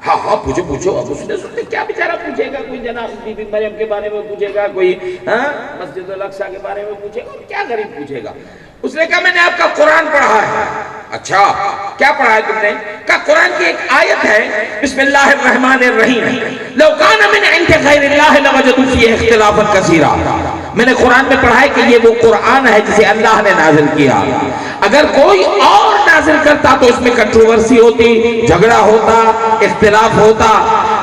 ہاں ہاں پوچھو پوچھو. اب اس نے سنتے کیا بیچارہ پوچھے گا، کوئی جناب بی بی مریم کے بارے میں پوچھے گا، کوئی مسجد الاقصیٰ کے بارے میں پوچھے گا، کیا غریب پوچھے گا. اس نے کہا میں نے آپ کا قرآن پڑھا ہے. اچھا کیا پڑھا ہے تم نے؟ کہا قرآن کی ایک آیت ہے بسم اللہ الرحمن الرحیم لو کان من عند غیر اللہ لوجدوا فیہ اختلافا کثیرا. میں نے قرآن میں پڑھا ہے کہ یہ وہ قرآن ہے جسے اللہ نے نازل کیا. اگر کوئی اور نازل کرتا تو اس میں کنٹروورسی ہوتی، جھگڑا ہوتا، اختلاف ہوتا.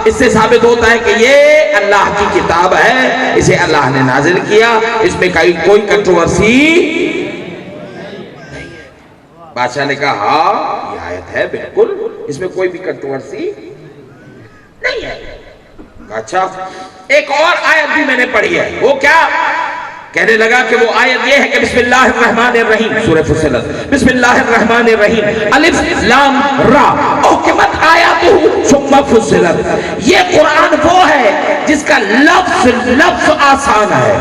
اس سے ثابت ہوتا ہے کہ یہ اللہ کی کتاب ہے، اسے اللہ نے نازل کیا، اس میں کوئی کنٹروورسی نہیں ہے. بادشاہ نے کہا ہاں یہ آیت ہے بالکل، اس میں کوئی بھی کنٹروورسی نہیں ہے. اچھا ایک اور آیت بھی میں نے پڑھی ہے، وہ کیا؟ کہنے لگا کہ وہ آیت یہ ہے کہ بسم اللہ الرحمن الرحیم، سورہ فصلت، بسم اللہ الرحمن الرحیم الف لام را احکمت آیاتہ ثم فصلت. یہ قرآن وہ ہے جس کا لفظ آسان ہے.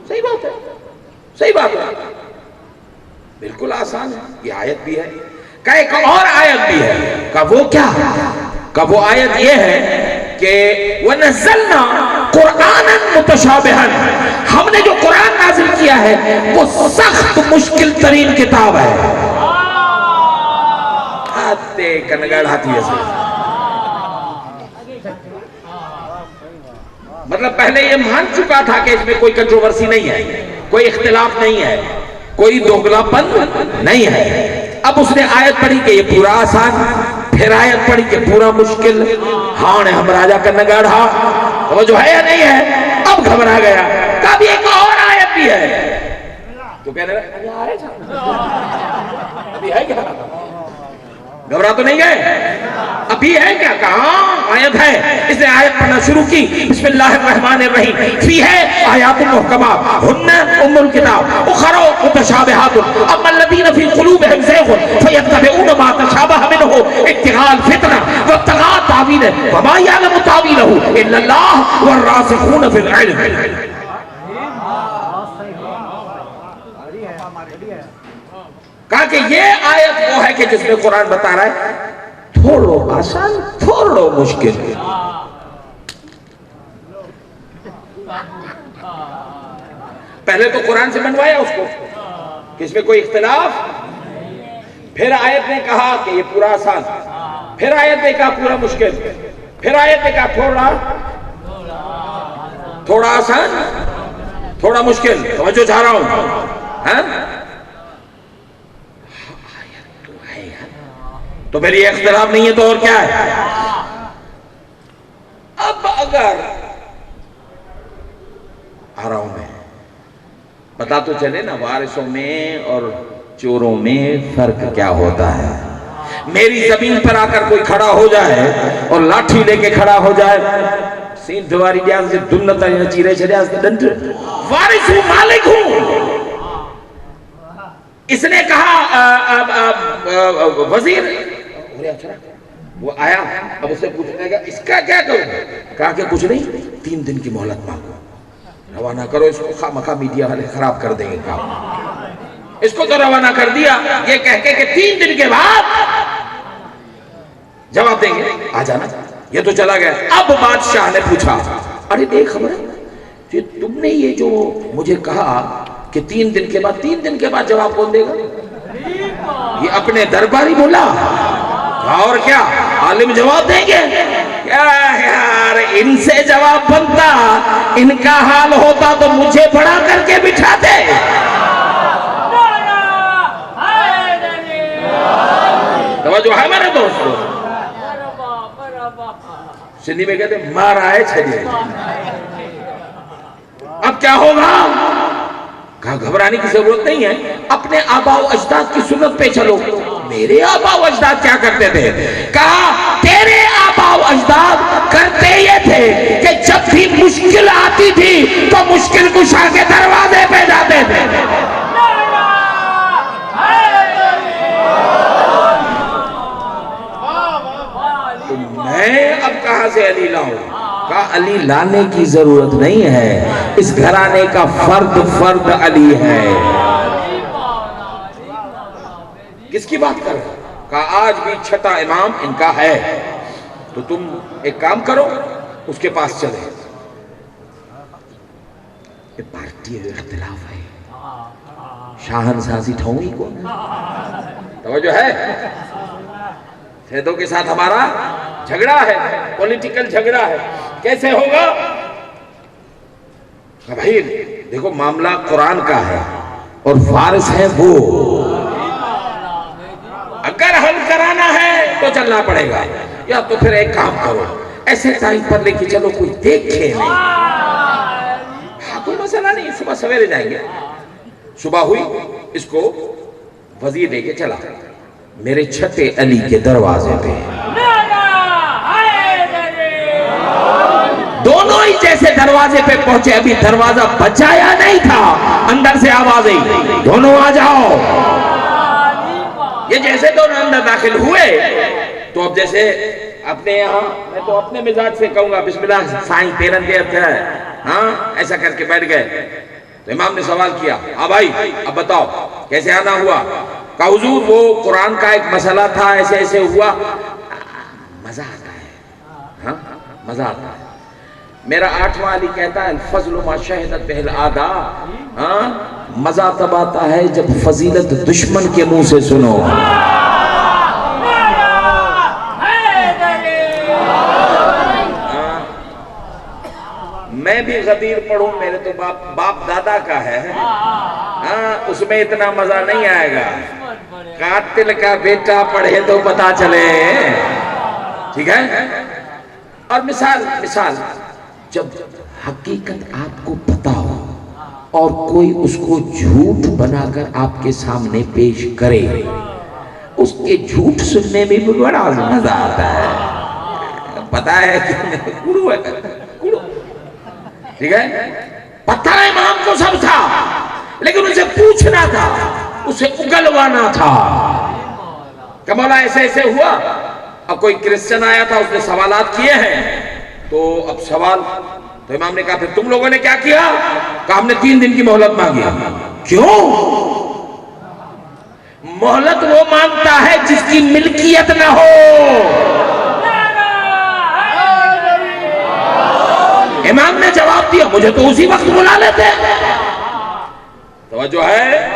صحیح بات ہے، صحیح بات ہے، بالکل آسان ہے. یہ آیت بھی ہے. کہ ایک اور آیت بھی ہے. کہ وہ کیا؟ کہ وہ آیت یہ ہے کہ وَنَزَّلْنَا قُرْآنًا مُتَشَابِهًا، ہم نے جو قرآن نازل کیا ہے وہ سخت مشکل ترین کتاب ہے. آتے کنگڑ ہاتھی ایسے، مطلب پہلے یہ مان چکا تھا کہ اس میں کوئی کنٹروورسی نہیں ہے، کوئی اختلاف نہیں ہے، کوئی دوگلا پن نہیں ہے. اب اس نے آیت پڑھی کہ یہ پورا آسان، پھر آیت پڑھی کہ پورا مشکل. ہاں نے ہم راجہ کا نگاڑھا، وہ جو ہے یا نہیں ہے؟ اب گھبرا گیا. کبھی ایک اور آیت بھی ہے. تو کہنے رہا ابھی ہے کیا؟ گھبرا تو نہیں گئے؟ ابھی ہے کیا؟ کہاں آیت ہے. اس نے آیت پڑھنا شروع کی بسم اللہ الرحمن الرحیم فی ہے آیات محکمات ہن ام الکتاب اخر متشابہات اما الذین فی قلوبہم زیغ فیتبعون ما تشابہ منه ابتغاء الفتنة وابتغاء تاويله وما يعلم تاويله الا الله والراسخون في العلم. کہا کہ یہ آیت وہ ہے کہ جس میں قرآن بتا رہا ہے تھوڑو آسان تھوڑو مشکل. پہلے تو قرآن سے منوایا اس کو کہ اس میں کوئی اختلاف. پھر آیت نے کہا کہ یہ پورا آسان, پھر آیت نے کہا پورا مشکل, پھر آیت نے کہا تھوڑا آسان تھوڑا مشکل. توجہ چاہ رہا ہوں. تو پھر یہ اختلاف نہیں ہے تو اور کیا ہے؟ اب اگر آ رہا ہوں میں, پتا تو چلے نا وارثوں میں اور چوروں میں فرق کیا ہوتا ہے. میری زمین پر آ کر کوئی کھڑا ہو جائے اور لاٹھی لے کے کھڑا ہو جائے, سین دواری جاز سے دنتا چیرے چھڑے ڈنٹ, وارث ہوں مالک ہوں. اس نے کہا وزیر, وہ آیا, اب اسے پوچھنے گا اس کا کیا کروں؟ کہا کہ کچھ نہیں, 3 دن کی مہلت مانگو, روانہ کرو اس کو, خامخواہ میڈیا والے خراب کر دیں گے کام. اس کو تو روانہ کر دیا یہ کہہ کے کہ 3 دن کے بعد جواب دیں گے, آ جانا. یہ تو چلا گیا. اب بادشاہ نے پوچھا ارے دیکھ خبر ہے تم نے یہ جو مجھے کہا کہ 3 دن کے بعد, 3 دن کے بعد جواب کون دے گا؟ یہ اپنے درباری بولا اور کیا عالم جواب دیں گے؟ کیا یار ان سے جواب بنتا, ان کا حال ہوتا تو مجھے بڑا کر کے بٹھاتے. توجہ ہے میرے دوستو. سندھی میں کہتے ہیں مار آئے چھڑیے. اب کیا ہوگا؟ کہا گھبرانے کی ضرورت نہیں ہے, اپنے آباء و اجداد کی سنت پہ چلو. میرے آباء و اجداد کیا کرتے تھے؟ کہا تیرے آباء و اجداد کرتے یہ تھے کہ جب بھی مشکل آتی تھی تو مشکل کشا کے دروازے پہ جاتے تھے. میں اب کہاں سے علی لاؤں؟ کہا علی لانے کی ضرورت نہیں ہے, اس گھرانے کا فرد علی ہے. کس کی بات کر رہے ہیں؟ کہا آج بھی 6واں امام ان کا ہے, تو تم ایک کام کرو اس کے پاس چلے. یہ پارٹی اختلاف ہے, شاہن سازی ٹھونی کو. توجہ ہے, سیدوں کے ساتھ ہمارا جھگڑا ہے, پولیٹیکل جھگڑا ہے. کیسے ہوگا؟ بھائی دیکھو معاملہ قرآن کا ہے اور وارث ہے وہ, اگر حل کرانا ہے تو چلنا پڑے گا, یا تو پھر ایک کام کرو ایسے ٹائم پر لے کے چلو کوئی دیکھے نہیں. کوئی مسئلہ نہیں, صبح سویرے جائیں گے. صبح ہوئی, اس کو وزیر لے کے چلا میرے 6 علی کے دروازے پہ. دونوں ہی جیسے دروازے پہ پہنچے, ابھی دروازہ بچایا نہیں تھا, اندر سے آواز آئی دونوں آ جاؤ. یہ جیسے دونوں اندر داخل ہوئے تو اب جیسے اپنے یہاں, میں تو اپنے مزاج سے کہوں گا بسم اللہ سائیں تیرن دیر ہے, ہاں ایسا کر کے بیٹھ گئے. تو امام نے سوال کیا ہاں بھائی اب بتاؤ کیسے آنا ہوا؟ کہا حضور وہ قرآن کا ایک مسئلہ تھا, ایسے ایسے ہوا. مزہ آتا ہے, ہاں مزہ آتا ہے. میرا 8واں علی کہتا ہے الفضل ما شہدت بہ الاعداء, ہاں مزہ تب آتا ہے جب فضیلت دشمن کے منہ سے سنو. میں بھی غدیر پڑھوں, میرے تو باپ دادا کا ہے, ہاں اس میں اتنا مزہ نہیں آئے گا. قاتل کا بیٹا پڑھے تو پتا چلے, ٹھیک ہے. اور مثال جب حقیقت آپ کو پتا ہو اور کوئی اس کو جھوٹ بنا کر آپ کے سامنے پیش کرے, اس کے جھوٹ سننے میں بھی بڑا مزہ آتا ہے. پتا ہے کڑو ہے, ٹھیک ہے, پتہ امام کو سب تھا لیکن اسے پوچھنا تھا, اسے اگلوانا تھا. کہ مولا ایسے ایسے ہوا. اب کوئی کرسچن آیا تھا, اس نے سوالات کیے ہیں, تو اب سوال, تو امام نے کہا پھر تم لوگوں نے کیا کیا؟ کہا ہم نے 3 دن کی مہلت مانگی. کیوں؟ مہلت وہ مانگتا ہے جس کی ملکیت نہ ہو. امام نے جواب دیا مجھے تو اسی وقت بلا لیتے. توجہ ہے,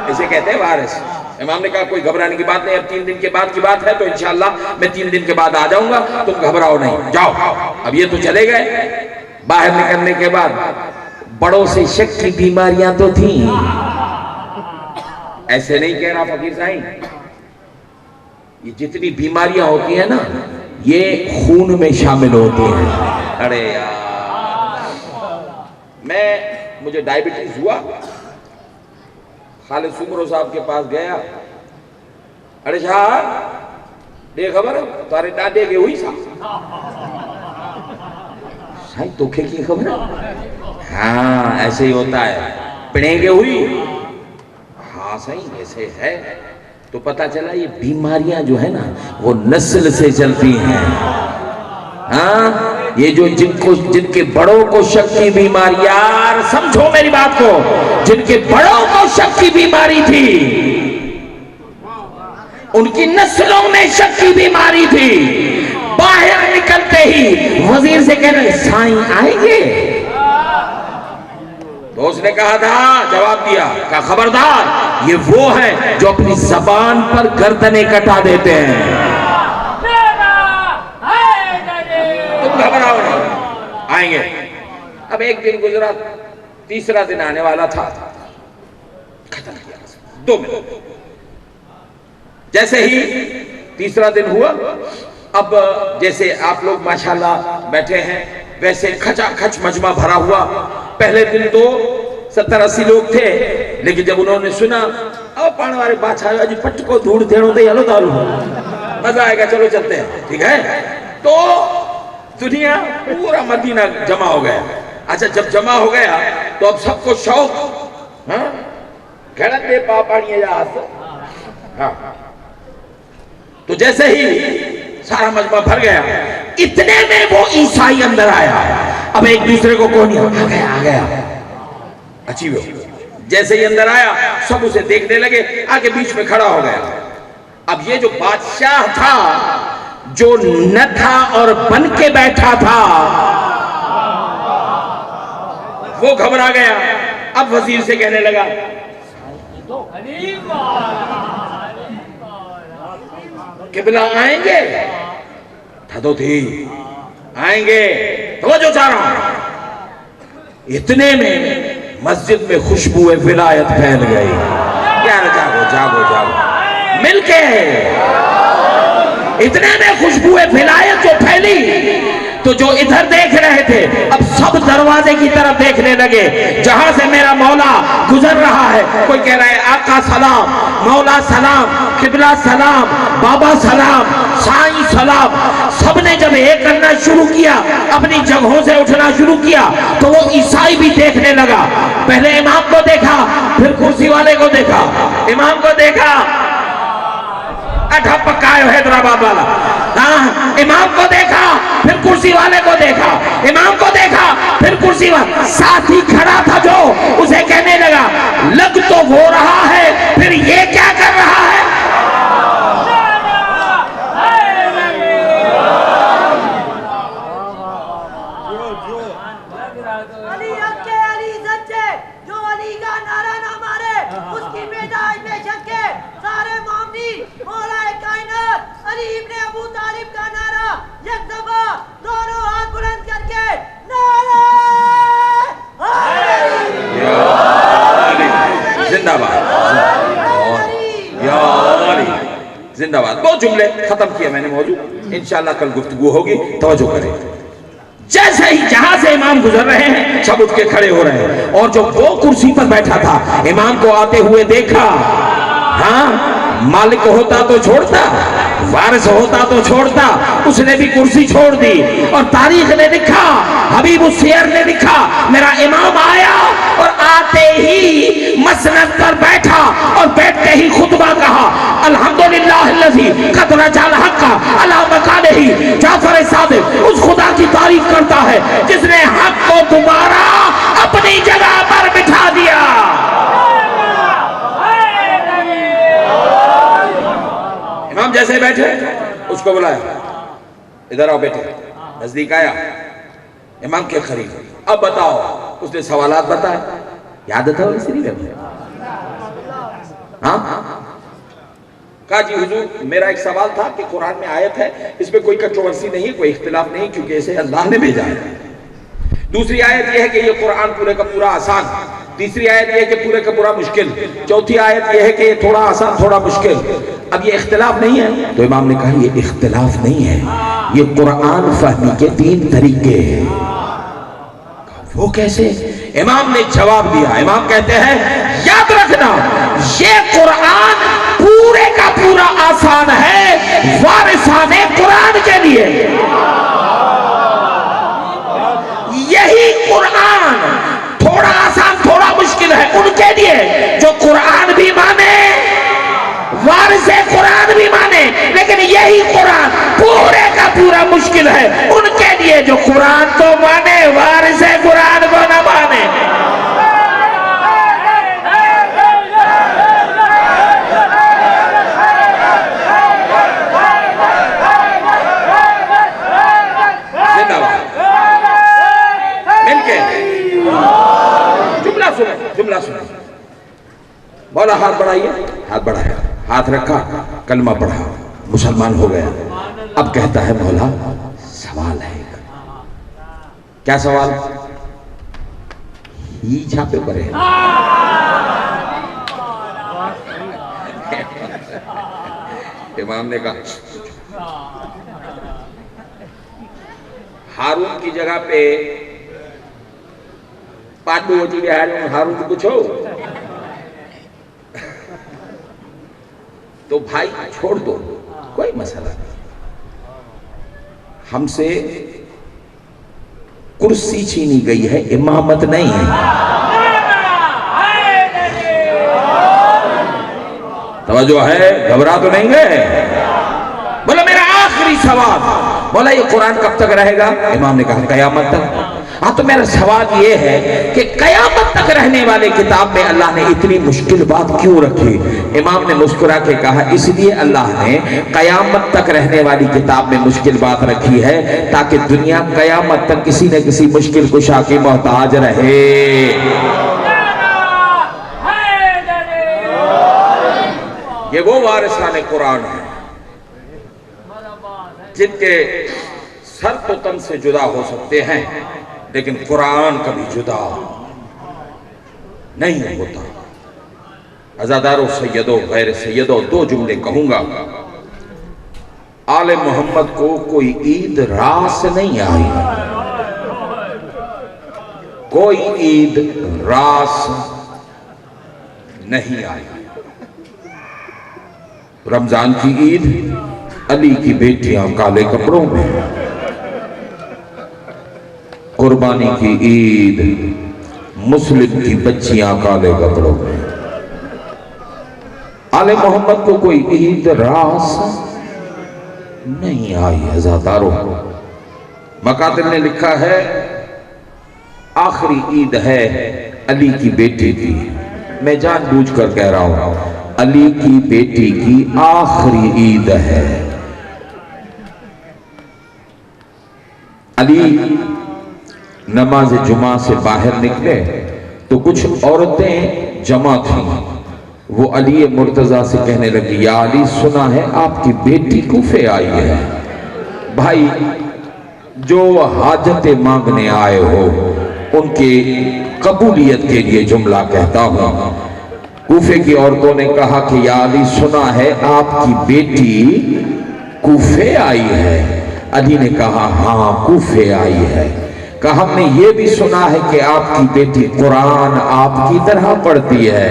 اسے کہتے ہیں وارث. امام نے کہا کوئی گھبرانے کی بات نہیں, اب 3 دن کے بعد کی بات ہے تو انشاءاللہ میں 3 دن کے بعد آ جاؤں گا, تم گھبراؤ نہیں, جاؤ. اب یہ تو چلے گئے. باہر نکلنے کے بعد بڑوں سے شک کی بیماریاں تو تھیں. ایسے نہیں کہہ رہا فقیر صاحب, یہ جتنی بیماریاں ہوتی ہیں نا یہ خون میں شامل ہوتی ہیں. ارے یار, مجھے ڈائبٹیز ہوا, خالد سمرو صاحب کے پاس گیا. ارے شاہ دے خبر تارے ڈاڈے کے ہوئی صاحب شاید توکھے کی خبر. ہاں ایسے ہی ہوتا ہے, پڑیں گے ہوئی. ہاں صحیح ایسے ہے. تو پتا چلا یہ بیماریاں جو ہے نا وہ نسل سے چلتی ہیں. ہاں یہ جو جن کے بڑوں کو شک کی بیماری, یار سمجھو میری بات کو, جن کے بڑوں کو شک کی بیماری تھی ان کی نسلوں میں شک کی بیماری تھی. باہر نکلتے ہی وزیر سے کہہ رہے سائیں آئیں گے. تو اس نے کہا تھا, جواب دیا کہ خبردار یہ وہ ہے جو اپنی زبان پر گردنیں کٹا دیتے ہیں. تم گھبراؤ نہیں, آئیں گے. اب ایک دن گزرا, تیسرا دن آنے والا تھا, ختم کیا 2 منٹ. جیسے ہی تیسرا دن ہوا, اب جیسے آپ لوگ ماشاءاللہ بیٹھے ہیں ویسے کھچا کھچ مجمع بھرا ہوا. پہلے دن تو 70-80 لوگ تھے, لیکن جب انہوں نے سنا او پانوارے بادشاہ جی پٹ کو دھوڑ دیڑوں دے یلو دالو مزہ آئے گا, چلو چلتے ہیں, ٹھیک ہے. تو دنیا پورا مدینہ جمع ہو گیا. اچھا جب جمع ہو گیا تو اب سب کو شوق, گھڑت دے پاپاڑی جہاز. ہاں تو جیسے ہی سارا مجمع بھر گیا, اتنے میں وہ عیسائی اندر آیا. اب ایک دوسرے کو کون آ گیا اچھی وہ. جیسے ہی اندر آیا سب اسے دیکھنے لگے, آگے بیچ میں کھڑا ہو گیا. اب یہ جو بادشاہ تھا جو نہ تھا اور بن کے بیٹھا تھا وہ گھبرا گیا. اب وزیر سے کہنے لگا قبلہ آئیں گے, تھا تو تھی آئیں گے, توجہ چاہ رہا ہوں. اتنے میں مسجد میں خوشبو ولایت پھیل گئی. یار جاگو جاگو جاگو مل کے. اتنے میں خوشبو ولایت جو پھیلی تو جو ادھر دیکھ رہے تھے اب سب دروازے کی طرف دیکھنے لگے جہاں سے میرا مولا گزر رہا ہے. کوئی کہہ رہا ہے آقا سلام, مولا سلام, قبلہ سلام, بابا سلام, سائیں سلام. سب نے جب ایک کرنا شروع کیا, اپنی جگہوں سے اٹھنا شروع کیا, تو وہ عیسائی بھی دیکھنے لگا. پہلے امام کو دیکھا, پھر کرسی والے کو دیکھا, امام کو دیکھا, اٹھا پکائے حیدرآباد والا. امام کو دیکھا, پھر کرسی والے کو دیکھا, امام کو دیکھا, پھر کرسی والا. ساتھی کھڑا تھا جو اسے کہنے لگا لگ تو وہ رہا ہے, پھر یہ کیا کر رہا ہے؟ زندہ باد. بہت جملے ختم کیا میں نے موجود, انشاءاللہ کل گفتگو ہوگی, توجہ کریں. جیسے ہی جہاں سے امام گزر رہے ہیں سب اٹھ کے کھڑے ہو رہے ہیں, اور جو وہ کرسی پر بیٹھا تھا امام کو آتے ہوئے دیکھا. ہاں مالک ہوتا تو چھوڑتا, وارث ہوتا تو چھوڑتا, اس نے بھی کرسی چھوڑ دی. اور تاریخ نے لکھا, حبیب السیر نے لکھا, میرا امام آیا اور آتے ہی مسند پر بیٹھا اور بیٹھتے ہی خطبہ کہا, الحمدللہ الذی رجال حق علی مکانہ، جعفر صادق اس خدا کی تعریف کرتا ہے جس نے حق کو دوبارہ اپنی جگہ پر بٹھا دیا۔ امام جیسے بیٹھے اس کو بلایا، ادھر آؤ بیٹھے، نزدیک آیا امام کے قریب، اب بتاؤ، اس نے سوالات بتائے، یاد تھا اسی لیے ہاں کہا جی حضور میرا ایک سوال تھا کہ قرآن میں آیت ہے، اس میں کوئی کنٹروورسی نہیں، کوئی اختلاف نہیں، کیونکہ اسے اللہ نے بھیجا ہے۔ دوسری آیت یہ ہے کہ یہ قرآن پورے کا پورا آسان، تیسری آیت یہ ہے کہ پورے کا پورا مشکل، چوتھی آیت یہ ہے کہ یہ تھوڑا آسان تھوڑا مشکل، اب یہ اختلاف نہیں ہے؟ تو امام نے کہا یہ اختلاف نہیں ہے، یہ قرآن فہمی کے 3 طریقے ہیں۔ وہ کیسے؟ امام نے جواب دیا، امام کہتے ہیں یاد رکھنا یہ قرآن پورے کا پورا آسان ہے وارثان قرآن کے لیے، یہی قرآن تھوڑا آسان تھوڑا مشکل ہے ان کے لیے جو قرآن بھی مانے وارث قرآن بھی مانے، لیکن یہی قرآن پورے کا پورا مشکل ہے ان کے لیے جو قرآن تو مانے وارث قرآن کو نہ مانے۔ مل کے جملہ سنیں، بولا ہاتھ بڑھائیے، ہاتھ بڑھایا، ہاتھ رکھا، کلمہ پڑھا، مسلمان ہو گیا۔ اب کہتا ہے مولا سوال ہے، کیا سوال؟ ہی چھاپے پڑے امام نے کہا ہارون کی جگہ پہ پاٹو ہو چکے ہارون کو پوچھو تو بھائی چھوڑ دو، کوئی مسئلہ نہیں، ہم سے کرسی چھینی گئی ہے، امامت نہیں ہے۔ توجہ ہے، گھبرا تو نہیں گئے؟ بولا میرا آخری سوال، بولا یہ قرآن کب تک رہے گا؟ امام نے کہا قیامت تک۔ ہاں تو میرا سوال یہ ہے کہ قیامت تک رہنے والے کتاب میں اللہ نے اتنی مشکل بات کیوں رکھی؟ امام نے مسکرا کے کہا اس لیے اللہ نے قیامت تک رہنے والی کتاب میں مشکل بات رکھی ہے تاکہ دنیا قیامت تک کسی نہ کسی مشکل کشا کی محتاج رہے۔ یہ وہ وارثان قرآن ہیں جن کے سر تو تن سے جدا ہو سکتے ہیں لیکن قرآن کبھی جدا نہیں ہوتا۔ عزادارو سیدو غیر سیدو، 2 جملے کہوں گا۔ آل محمد کو کوئی عید راس نہیں آئی، کوئی عید راس نہیں آئی۔ رمضان کی عید علی کی بیٹیاں کالے کپڑوں میں، قربانی کی عید مسلم کی بچیاں کالے کپڑوں میں۔ آل محمد کو کوئی عید راس نہیں آئی۔ عزادارو مقاتل نے لکھا ہے آخری عید ہے علی کی بیٹی کی، میں جان بوجھ کر کہہ رہا ہوں علی کی بیٹی کی آخری عید ہے۔ علی نماز جمعہ سے باہر نکلے تو کچھ عورتیں جمع تھیں، وہ علی مرتضیٰ سے کہنے لگی یا علی سنا ہے آپ کی بیٹی کوفے آئی ہے، بھائی جو حاجت مانگنے آئے ہو ان کی قبولیت کے لیے جملہ کہتا ہوں۔ کوفے کی عورتوں نے کہا کہ یا علی سنا ہے آپ کی بیٹی کوفے آئی ہے۔ علی نے کہا ہاں کوفے آئی ہے۔ کہا ہم نے یہ بھی سنا ہے کہ آپ کی بیٹی قرآن آپ کی طرح پڑھتی ہے۔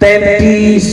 33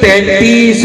33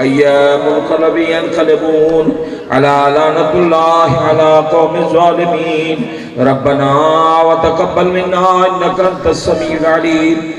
أيام القلب ينقلبون على لعنة الله على قوم الظالمين ربنا وتقبل منا إنك أنت السميع العليم